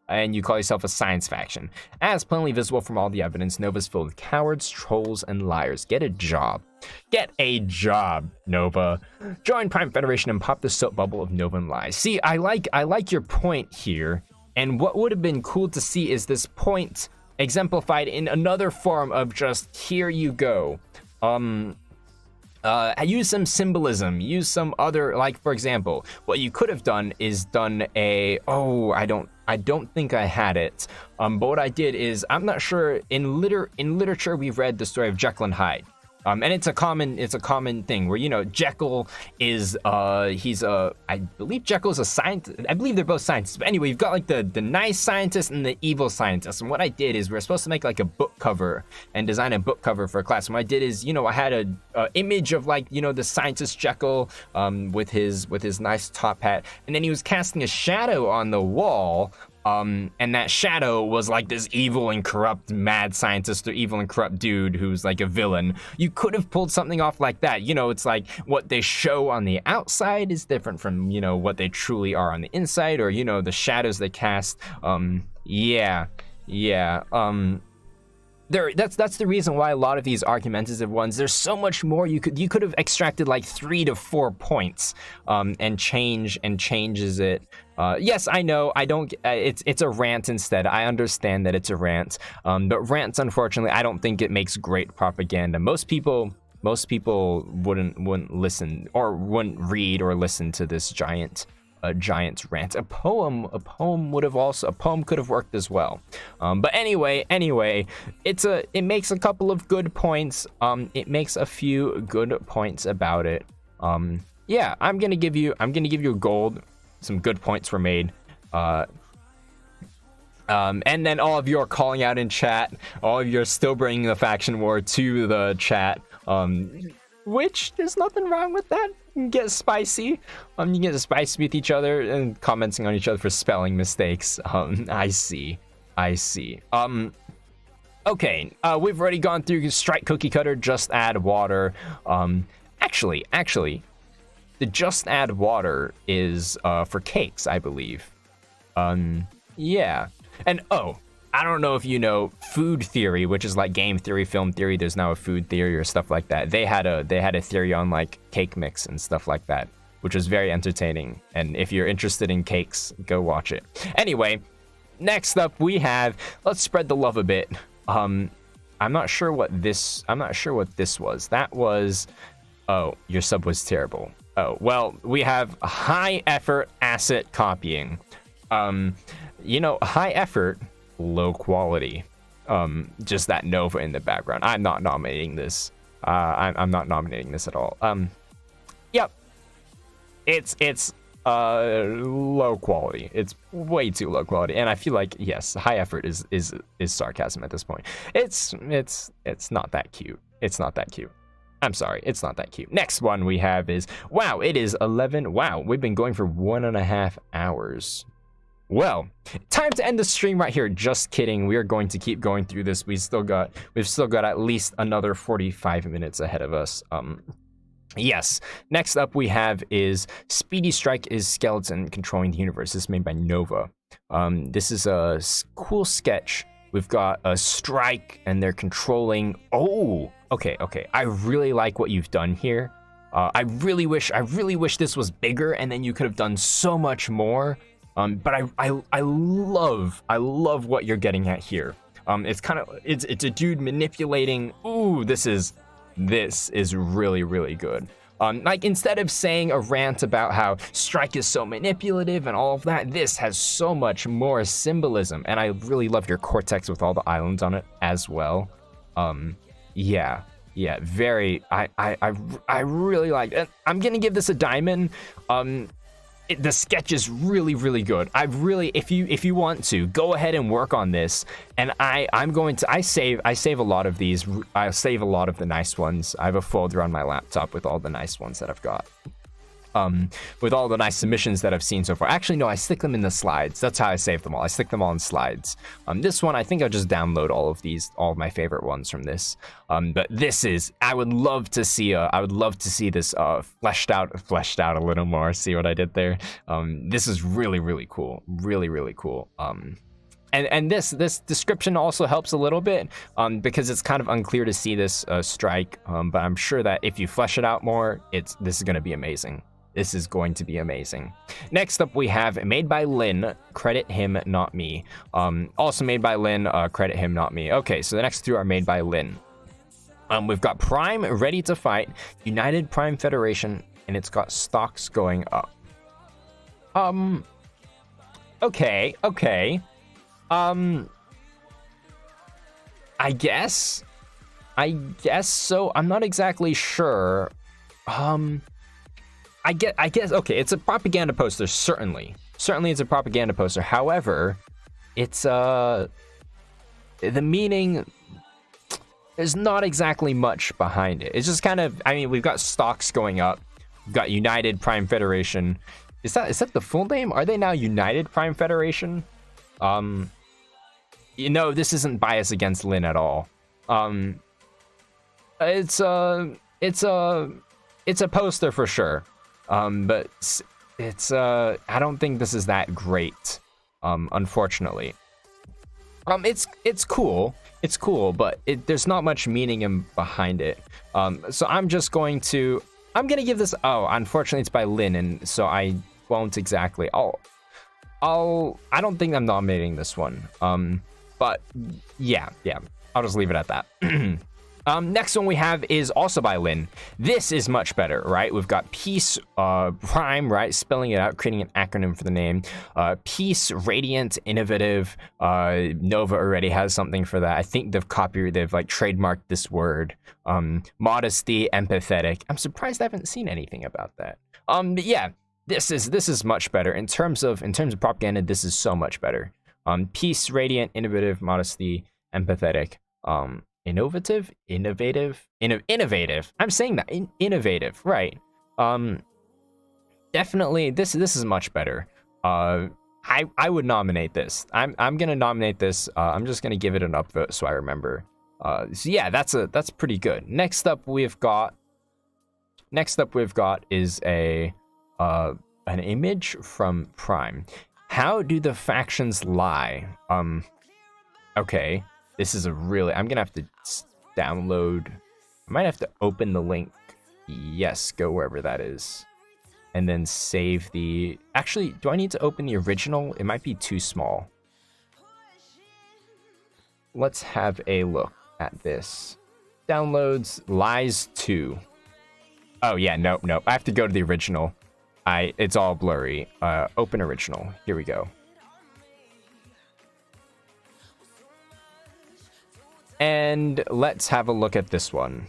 And you call yourself a science faction. As plainly visible from all the evidence, Nova's filled with cowards, trolls, and liars. Get a job. Get a job, Nova. Join Prime Federation and pop the soap bubble of Novan lies. See, I like your point here. And what would have been cool to see is this point exemplified in another form of just, here you go. Use some symbolism, use some other, like, for example, what you could have done is done a, I don't think I had it, but what I did is, I'm not sure, in literature we've read the story of Jekyll and Hyde. And it's a common thing where, you know, Jekyll is, I believe Jekyll's a scientist. I believe they're both scientists. But anyway, you've got like the nice scientist and the evil scientist. And what I did is we're supposed to make like a book cover and design a book cover for a class. And what I did is, you know, I had a image of like, you know, the scientist Jekyll, with his nice top hat. And then he was casting a shadow on the wall. And that shadow was like this evil and corrupt mad scientist or evil and corrupt dude who's like a villain. You could have pulled something off like that. You know, it's like what they show on the outside is different from, you know, what they truly are on the inside, or, you know, the shadows they cast. that's the reason why a lot of these argumentative ones, there's so much more you could have extracted like 3 to 4 points, and changes it. Yes, I know, I don't, it's a rant instead. I understand that it's a rant, but rants, unfortunately, I don't think it makes great propaganda. Most people wouldn't listen or wouldn't read or listen to this giant's rant. A poem could have worked as well. But anyway, it makes a couple of good points. It makes a few good points about it. Yeah, I'm gonna give you a gold. Some good points were made. And then all of you are calling out in chat. All of you are still bringing the faction war to the chat. Which there's nothing wrong with that. You can get spicy. You get spicy with each other and commenting on each other for spelling mistakes. I see. Okay. We've already gone through strike cookie cutter. Just add water. Actually, the just add water is for cakes, I believe. Yeah. And I don't know if you know food theory, which is like game theory, film theory. There's now a food theory or stuff like that. They had a theory on like cake mix and stuff like that, which was very entertaining. And if you're interested in cakes, go watch it. Anyway, next up we have, let's spread the love a bit. I'm not sure what this was. That was, your sub was terrible. Well, we have high effort asset copying. High effort, low quality. Just that Nova in the background. I'm not nominating this. I'm not nominating this at all. Yep. It's low quality. It's way too low quality, and I feel like, yes, high effort is sarcasm at this point. It's not that cute. It's not that cute. I'm sorry, it's not that cute. Next one we have is, wow, it is 11. Wow, we've been going for 1.5 hours. Well, time to end the stream right here. Just kidding. We are going to keep going through this. We've still got at least another 45 minutes ahead of us. Yes. Next up we have is Speedy Strike is Skeleton Controlling the Universe. This is made by Nova. This is a cool sketch. We've got a strike and they're controlling. Okay. I really like what you've done here. I really wish this was bigger and then you could have done so much more. But I love what you're getting at here. It's a dude manipulating. Ooh, this is really, really good. Like, instead of saying a rant about how Strike is so manipulative and all of that, this has so much more symbolism, and I really love your cortex with all the islands on it as well. Yeah, very. I really like it. I'm gonna give this a diamond. The sketch is really, really good. If you want to go ahead and work on this, and I save a lot of these. I save a lot of the nice ones. I have a folder on my laptop with all the nice ones that I've got. With all the nice submissions that I've seen so far. Actually, no, I stick them in the slides. That's how I save them all. I stick them all in slides. This one, I think I'll just download all of my favorite ones from this. But this is, I would love to see this fleshed out a little more. See what I did there? This is really, really cool. Really, really cool. And this description also helps a little bit, because it's kind of unclear to see this strike. But I'm sure that if you flesh it out more, this is going to be amazing. This is going to be amazing. Next up, we have made by Lynn. Credit him, not me. Also made by Lynn. Credit him, not me. Okay, so the next two are made by Lynn. We've got Prime Ready to Fight, United Prime Federation, and it's got stocks going up. Okay. I guess so. I'm not exactly sure. I guess, okay, it's a propaganda poster, certainly it's a propaganda poster. However, it's the meaning, there's not exactly much behind it. It's just kind of, I mean, we've got stocks going up. We've got United Prime Federation. Is that the full name? Are they now United Prime Federation? This isn't bias against Lynn at all. It's a poster for sure. But it's I don't think this is that great, unfortunately. It's cool. It's cool, but there's not much meaning behind it. So I'm gonna give this. Oh, unfortunately, it's by Lynn, and so I won't exactly. I don't think I'm nominating this one. But yeah. I'll just leave it at that. Next one we have is also by Lynn. This is much better, right? We've got Peace, Prime, right? Spelling it out, creating an acronym for the name. Peace, Radiant, Innovative. Nova already has something for that. I think they've like trademarked this word. Modesty, Empathetic. I'm surprised I haven't seen anything about that. But yeah, this is much better in terms of propaganda. This is so much better. Peace, Radiant, Innovative, Modesty, Empathetic. Innovative. I'm saying that innovative, right? Definitely, this is much better. I would nominate this. I'm gonna nominate this. I'm just gonna give it an upvote so I remember. So yeah, that's pretty good. Next up we've got is an image from Prime. How do the factions lie? Okay. This is I'm gonna have to download. I might have to open the link. Yes, go wherever that is. And then save the... Actually, do I need to open the original? It might be too small. Let's have a look at this. Downloads, Lies 2. Oh yeah, nope. I have to go to the original. It's all blurry. Open original. Here we go. And let's have a look at this one.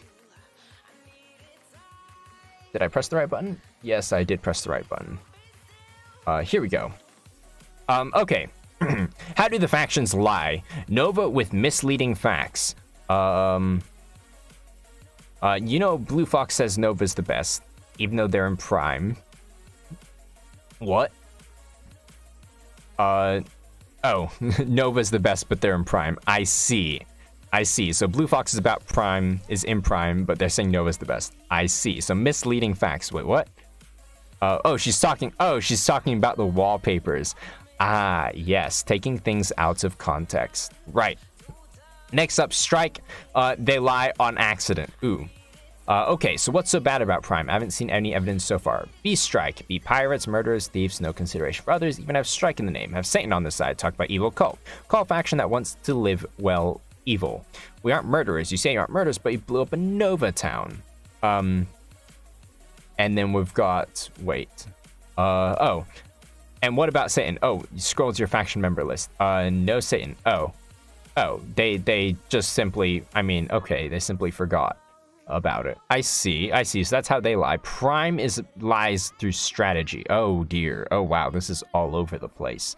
Did I press the right button? Yes, I did press the right button. Here we go. Okay. How do the factions lie? Nova with misleading facts. Blue Fox says Nova's the best, even though they're in Prime. What? Nova's the best, but they're in Prime. I see. So Blue Fox is in Prime, but they're saying Nova's the best. I see. So misleading facts. Wait, what? She's talking about the wallpapers. Ah, yes. Taking things out of context. Right. Next up, Strike. They lie on accident. Ooh. Okay, so what's so bad about Prime? I haven't seen any evidence so far. Be Strike. Be pirates, murderers, thieves, no consideration for others. Even have Strike in the name. Have Satan on the side. Talk about evil cult. Call faction that wants to live well. Evil. We aren't murderers. You say you aren't murderers, but you blew up a Nova town. And then we've got... Wait. And what about Satan? Oh, you scroll to your faction member list. No Satan. Oh, they just simply... okay, they simply forgot about it. I see. So that's how they lie. Prime lies through strategy. Oh, dear. Oh, wow. This is all over the place.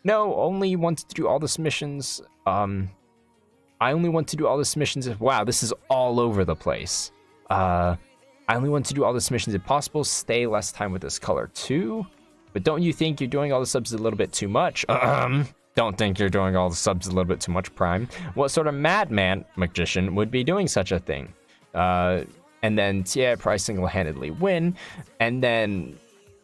No, only wanted to do all this missions. I only want to do all the missions if... Wow, this is all over the place. I only want to do all the missions if possible. Stay less time with this color too. But don't you think you're doing all the subs a little bit too much? Don't think you're doing all the subs a little bit too much, Prime. What sort of madman magician would be doing such a thing? And then Price single-handedly win. And then...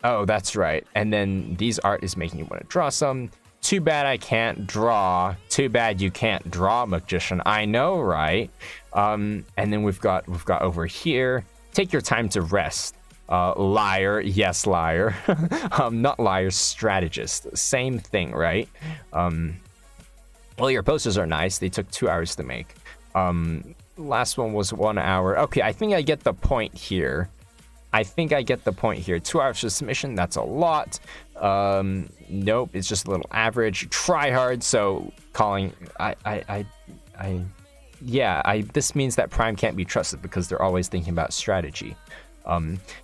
Oh, that's right. And then these art is making you want to draw some. Too bad I can't draw. Too bad you can't draw, magician. I know, right? And then we've got over here. Take your time to rest. Liar, yes, liar. Not liar, strategist. Same thing, right? Well, your posters are nice. They took 2 hours to make. Last one was 1 hour. Okay, I think I get the point here. 2 hours for submission, that's a lot. Nope, it's just a little average. Try hard, so calling... this means that Prime can't be trusted because they're always thinking about strategy.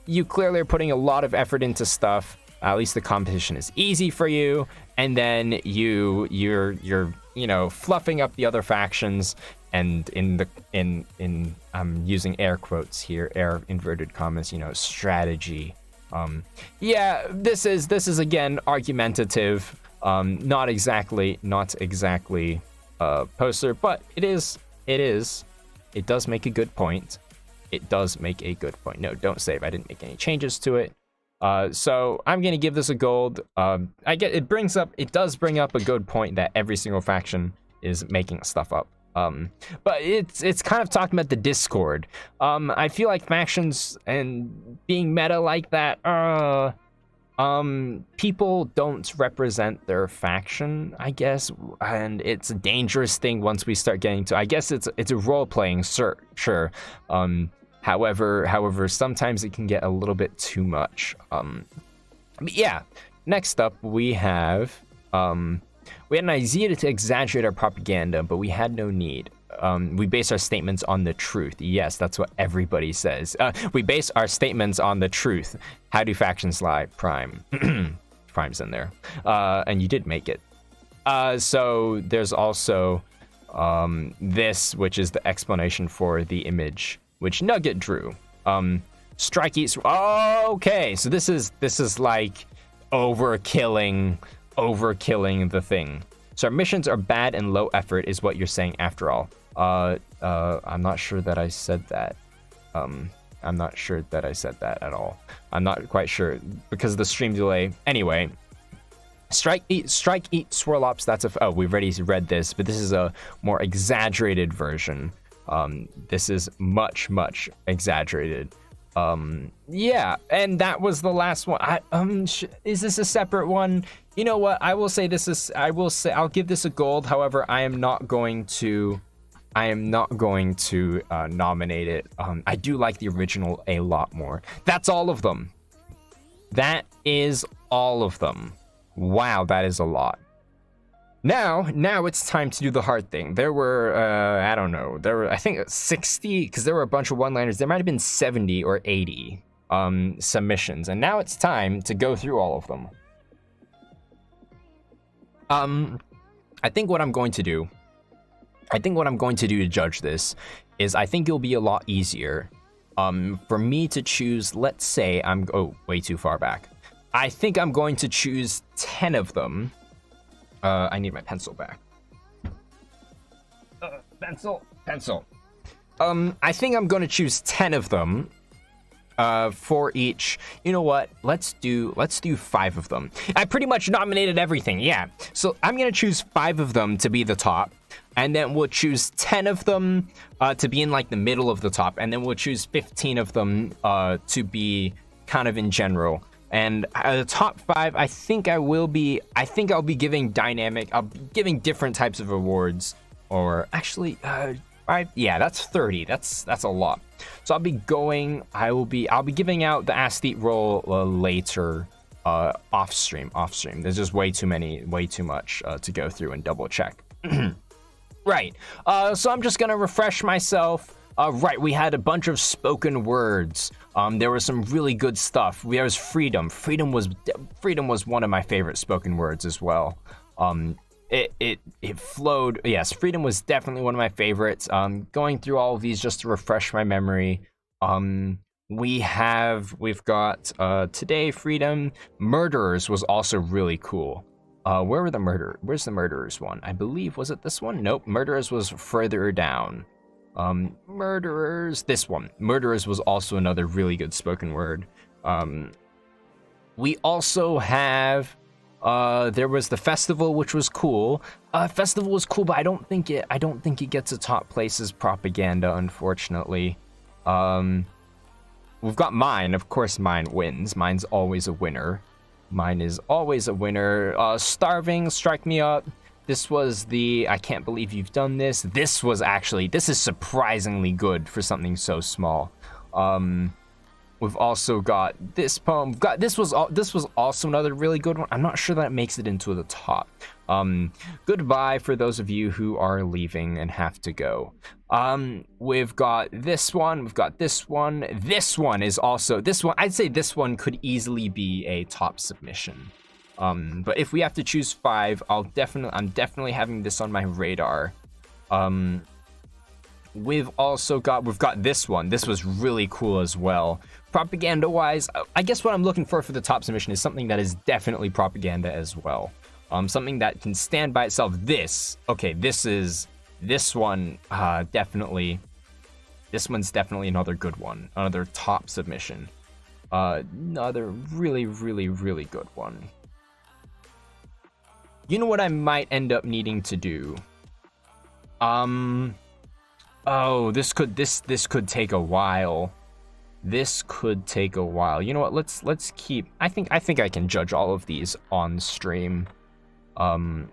You clearly are putting a lot of effort into stuff. At least the competition is easy for you, and then you're fluffing up the other factions. And I'm using air quotes here, air inverted commas, strategy. This is again argumentative. Not exactly poster, but it does make a good point. No, don't save. I didn't make any changes to it. So I'm gonna give this a gold. It does bring up a good point that every single faction is making stuff up. But it's kind of talking about the Discord. I feel like factions and being meta like that, people don't represent their faction, I guess, and it's a dangerous thing once we start getting to, I guess it's a role-playing, sure. However, sometimes it can get a little bit too much. But yeah, next up we had an idea to exaggerate our propaganda, but we had no need. We base our statements on the truth. Yes, that's what everybody says. We base our statements on the truth. How do factions lie? Prime. Prime's in there. And you did make it. So there's also this, which is the explanation for the image, which Nugget drew. Strike eats. Okay, so this is like overkilling the thing. So our missions are bad and low effort is what you're saying after all. I'm not sure that I said that. I'm not sure that I said that at all. I'm not quite sure because of the stream delay. Anyway, strike, eat, swirl ops. We've already read this, but this is a more exaggerated version. This is much exaggerated. Yeah, and that was the last one. Is this a separate one? You know what? I'll give this a gold. However, I am not going to nominate it. I do like the original a lot more. That's all of them. That is all of them. Wow, that is a lot. Now it's time to do the hard thing. There were, I don't know, I think 60, because there were a bunch of one-liners. There might have been 70 or 80 submissions, and now it's time to go through all of them. I think what I'm going to do to judge this is I think it'll be a lot easier for me to choose, let's say way too far back. I think I'm going to choose 10 of them. I need my pencil back. Pencil. I think I'm going to choose 10 of them for each. You know what? Let's do 5 of them. I pretty much nominated everything. Yeah. So I'm going to choose 5 of them to be the top, and then we'll choose 10 of them to be in like the middle of the top, and then we'll choose 15 of them to be kind of in general. And the top 5, I think I'll be giving giving different types of awards. Or actually, yeah, that's 30. That's a lot. So I'll be giving out the Asthete role later, off stream. There's just way too much to go through and double check. Right. So I'm just gonna refresh myself. Right, we had a bunch of spoken words. There was some really good stuff. There was freedom. Freedom was one of my favorite spoken words as well. It flowed. Yes, freedom was definitely one of my favorites. Going through all of these just to refresh my memory. We've got today freedom. Murderers was also really cool. Where's the murderers one? I believe, was it this one? Nope, murderers was further down. Murderers, this one. Murderers was also another really good spoken word. We also have there was the festival, which was cool. Festival was cool, but I don't think it gets a top place as propaganda, unfortunately. We've got mine. Of course, mine wins. Mine's always a winner. Mine is always a winner. Starving, strike me up. This was I can't believe you've done this. This is surprisingly good for something so small. We've also got this poem. This was also another really good one. I'm not sure that it makes it into the top. Goodbye for those of you who are leaving and have to go. We've got this one. We've got this one. This one is also I'd say this one could easily be a top submission. But if we have to choose 5, I'm definitely having this on my radar. We've got this one. This was really cool as well. Propaganda wise, I guess what I'm looking for the top submission is something that is definitely propaganda as well. Something that can stand by itself. This one definitely. This one's definitely another good one, another top submission. Another really, really, really good one. You know what I might end up needing to do? Oh, this could take a while. This could take a while. You know what? Let's keep. I think I can judge all of these on stream. Oh,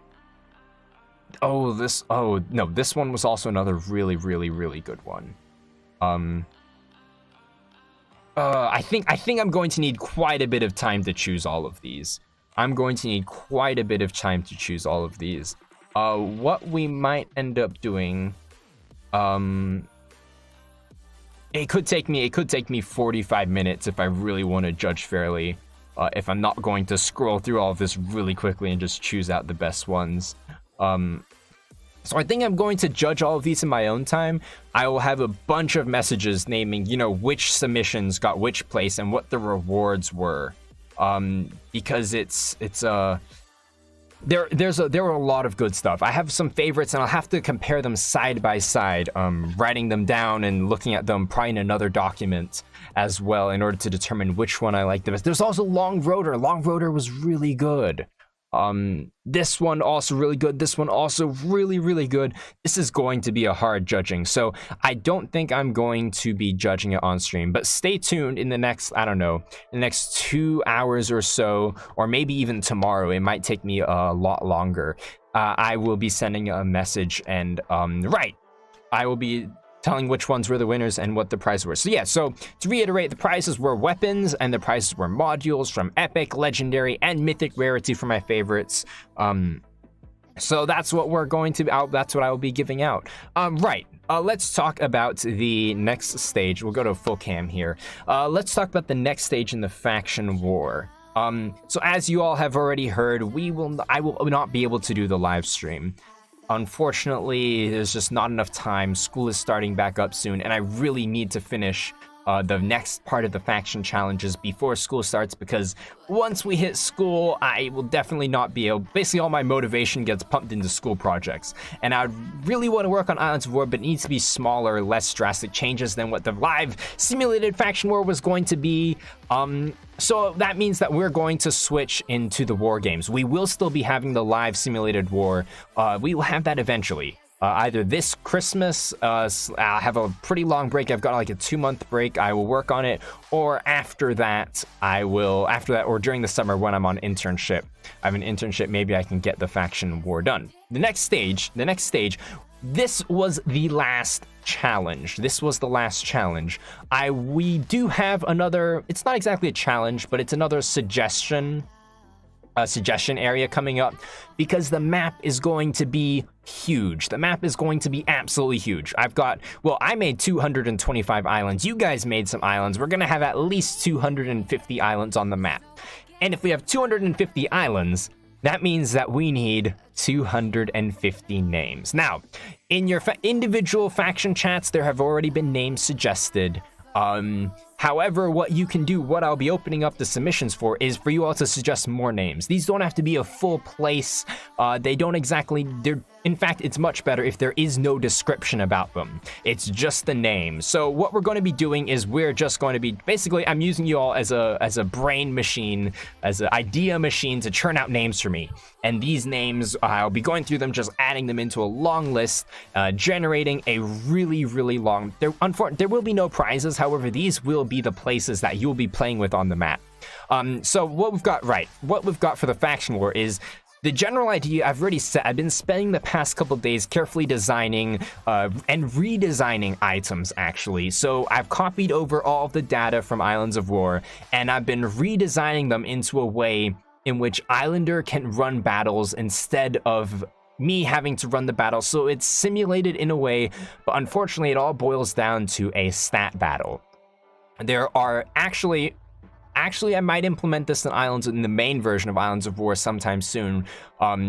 no, this one was also another really, really, really good one. I think I'm going to need quite a bit of time to choose all of these. What we might end up doing, it could take me 45 minutes if I really want to judge fairly. If I'm not going to scroll through all of this really quickly and just choose out the best ones. So I think I'm going to judge all of these in my own time. I will have a bunch of messages naming, you know, which submissions got which place and what the rewards were. Because there were a lot of good stuff. I have some favorites and I'll have to compare them side by side, writing them down and looking at them probably in another document as well in order to determine which one I like the best. There's also Long Roader. Long Roader was really good. This one also really good. This one also really, really good. This is going to be a hard judging, so I don't think I'm going to be judging it on stream, but stay tuned in the next, I don't know, the next 2 hours or so, or maybe even tomorrow. It might take me a lot longer. I will be sending a message and I will be telling which ones were the winners and what the prizes were. So yeah, so to reiterate, the prizes were weapons and the prizes were modules from epic, legendary, and mythic rarity for my favorites. So that's what we're going to, that's what I will be giving out. Let's talk about the next stage. We'll go to full cam here. Let's talk about the next stage in the faction war. So as you all have already heard, I will not be able to do the live stream. Unfortunately, there's just not enough time. School is starting back up soon, and I really need to finish the next part of the faction challenges before school starts, because once we hit school, I will definitely not be able, basically all my motivation gets pumped into school projects, and I really want to work on Islands of War, but it needs to be smaller, less drastic changes than what the live simulated faction war was going to be. So that means that we're going to switch into the war games. We will still be having the live simulated war. We will have that eventually. Either this Christmas, I'll have a pretty long break. I've got like a 2-month break. I will work on it, or after that, or during the summer when I'm on internship. I have an internship. Maybe I can get the faction war done. The next stage. This was the last challenge. We do have another. It's not exactly a challenge, but it's another suggestion area coming up, because the map is going to be huge. The map is going to be absolutely huge. I made 225 islands. You guys made some islands. We're gonna have at least 250 islands on the map. And if we have 250 islands, that means that we need 250 names. Now, in your individual faction chats, there have already been names suggested. However, what you can do, what I'll be opening up the submissions for, is for you all to suggest more names. These don't have to be a full place. In fact, it's much better if there is no description about them. It's just the name. So what we're going to be doing is we're just going to be, basically, I'm using you all as a brain machine, as an idea machine to churn out names for me. And these names, I'll be going through them, just adding them into a long list, generating a really, really long. There will be no prizes. However, these will be the places that you'll be playing with on the map. So what we've got for the faction war is the general idea. I've already said, I've been spending the past couple days carefully designing and redesigning items, actually. So I've copied over all of the data from Islands of War, and I've been redesigning them into a way in which Islander can run battles instead of me having to run the battle. So it's simulated in a way, but unfortunately it all boils down to a stat battle. There are actually, I might implement this in the main version of Islands of War sometime soon,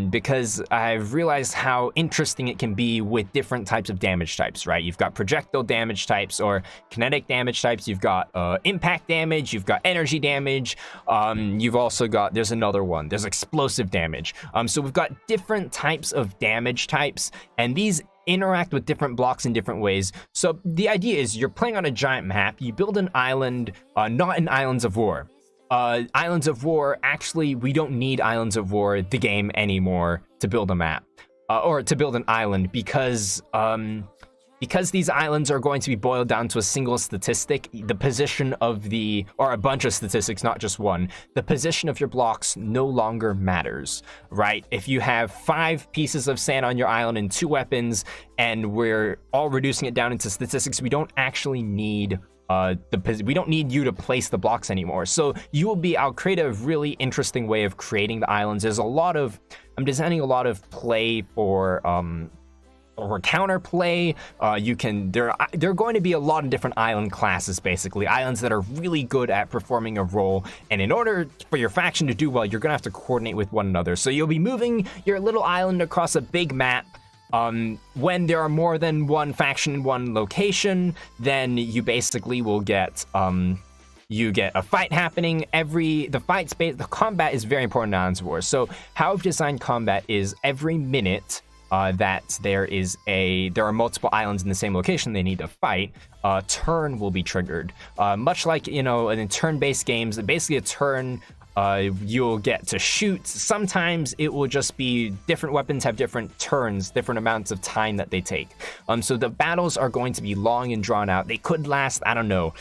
because I've realized how interesting it can be with different types of damage types, right? You've got projectile damage types or kinetic damage types. You've got impact damage. You've got energy damage. You've also got, there's another one. There's explosive damage. So we've got different types of damage types, and these interact with different blocks in different ways. So the idea is you're playing on a giant map. You build an island, not in Islands of War. Islands of War, actually, we don't need Islands of War, the game, anymore to build a map. Or to build an island, because these islands are going to be boiled down to a single statistic, the position of or a bunch of statistics, not just one, the position of your blocks no longer matters, right? If you have 5 pieces of sand on your island and 2 weapons, and we're all reducing it down into statistics, we don't actually need we don't need you to place the blocks anymore. So I'll create a really interesting way of creating the islands. I'm designing a lot of play for counterplay. There are going to be a lot of different island classes, basically islands that are really good at performing a role, and in order for your faction to do well, you're gonna have to coordinate with one another. So you'll be moving your little island across a big map. When there are more than one faction in one location, then you basically will get you get a fight happening. The combat is very important in Islands of War. So how I've designed combat is every minute that there are multiple islands in the same location they need to fight, a turn will be triggered. Much like, in turn-based games, basically a turn, you'll get to shoot. Sometimes it will just be different weapons have different turns, different amounts of time that they take. So the battles are going to be long and drawn out. They could last, I don't know,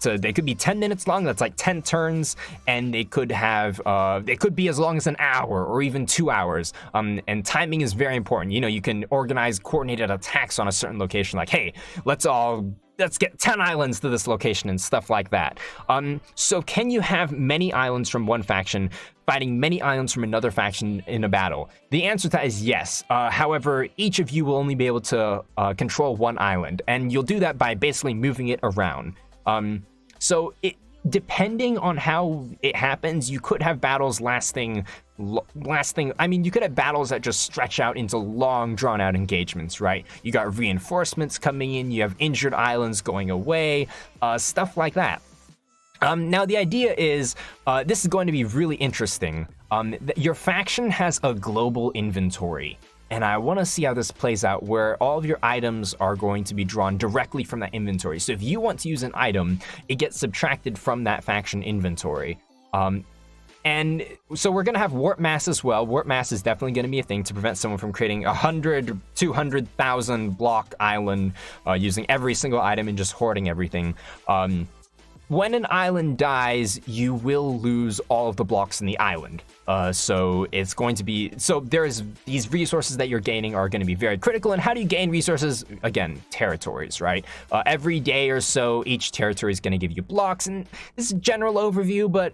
they could be 10 minutes long, that's like 10 turns, and they could be as long as an hour or even 2 hours. And timing is very important. You can organize coordinated attacks on a certain location, like, hey, let's get 10 islands to this location and stuff like that. So can you have many islands from one faction fighting many islands from another faction in a battle? The answer to that is yes. However, each of you will only be able to control one island, and you'll do that by basically moving it around. Depending on how it happens, you could have battles lasting. You could have battles that just stretch out into long, drawn-out engagements, right? You got reinforcements coming in, you have injured islands going away, stuff like that. Now, the idea is, this is going to be really interesting. Your faction has a global inventory, and I want to see how this plays out, where all of your items are going to be drawn directly from that inventory. So if you want to use an item, it gets subtracted from that faction inventory. And so we're going to have warp mass as well. Warp mass is definitely going to be a thing to prevent someone from creating 100, 200,000 block island using every single item and just hoarding everything. When an island dies, you will lose all of the blocks in the island. So there's these resources that you're gaining are going to be very critical. And how do you gain resources? Again, territories, right? Every day or so, each territory is going to give you blocks. And this is a general overview, but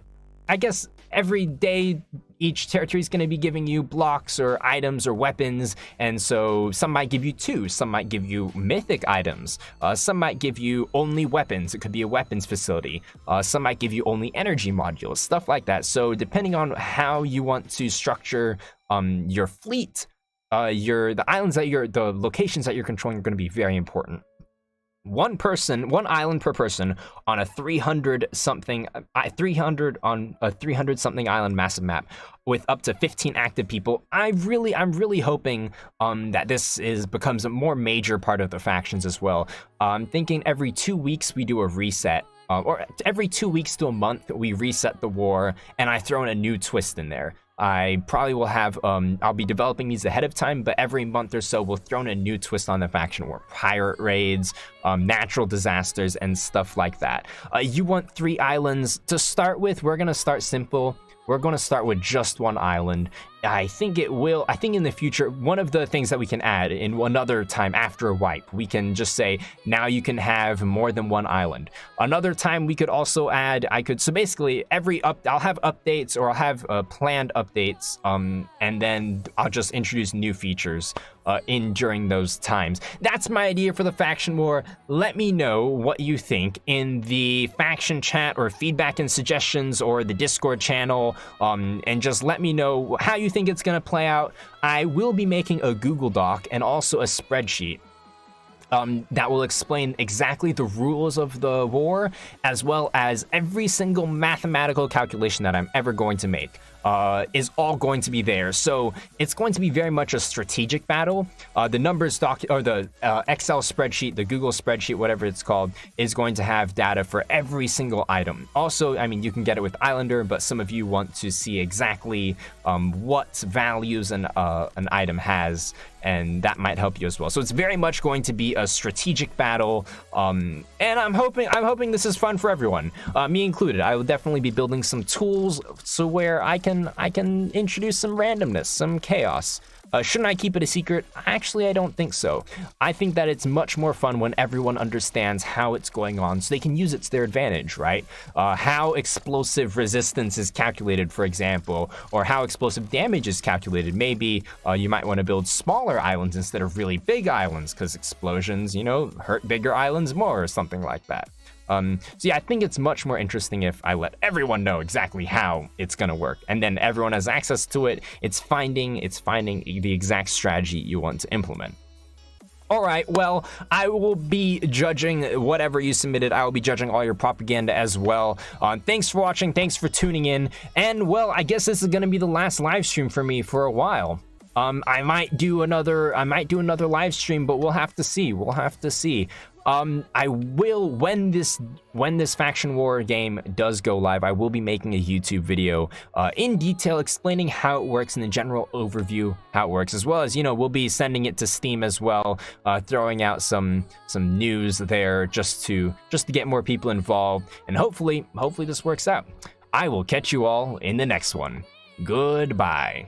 I guess every day each territory is going to be giving you blocks or items or weapons, and so some might give you 2, some might give you mythic items, some might give you only weapons. It could be a weapons facility. Some might give you only energy modules, stuff like that. So depending on how you want to structure your fleet, the locations that you're controlling are going to be very important. One island per person on a 300 something island massive map with up to 15 active people. I'm really hoping that this becomes a more major part of the factions as well. I'm thinking every 2 weeks we do a reset, or every 2 weeks to a month we reset the war, and I throw in a new twist in there. I probably will have, I'll be developing these ahead of time, but every month or so we'll throw in a new twist on the faction war. Pirate raids, natural disasters, and stuff like that. You want 3 islands to start with. We're going to start simple. We're going to start with just one island. I think in the future, one of the things that we can add in another time after a wipe, we can just say, now you can have more than one island. Another time we could also add, so basically I'll have updates, or I'll have planned updates, and then I'll just introduce new features during those times. That's my idea for the faction war. Let me know what you think in the faction chat, or feedback and suggestions, or the Discord channel, and just let me know how you think it's going to play out. I will be making a Google Doc and also a spreadsheet that will explain exactly the rules of the war, as well as every single mathematical calculation that I'm ever going to make. is all going to be there. So it's going to be very much a strategic battle. The numbers or the Excel spreadsheet, the Google spreadsheet, whatever it's called, is going to have data for every single item. Also, I mean, you can get it with Islander, but some of you want to see exactly what values an item has, and that might help you as well. So it's very much going to be a strategic battle, and I'm hoping this is fun for everyone, me included. I will definitely be building some tools so where I can introduce some randomness, some chaos. Shouldn't I keep it a secret? Actually, I don't think so. I think that it's much more fun when everyone understands how it's going on so they can use it to their advantage, right? How explosive resistance is calculated, for example, or how explosive damage is calculated. Maybe you might want to build smaller islands instead of really big islands because explosions, you know, hurt bigger islands more or something like that. So yeah, I think it's much more interesting if I let everyone know exactly how it's gonna work, and then everyone has access to it. It's finding the exact strategy you want to implement. All right, well, I will be judging whatever you submitted. I will be judging all your propaganda as well. Thanks for watching. Thanks for tuning in. And well, I guess this is gonna be the last live stream for me for a while. I might do another live stream, but we'll have to see. I will, when this faction war game does go live, I will be making a YouTube video in detail explaining how it works and the general overview how it works, as well as, you know, we'll be sending it to Steam as well, throwing out some news there just to get more people involved, and hopefully this works out. I will catch you all in the next one. Goodbye.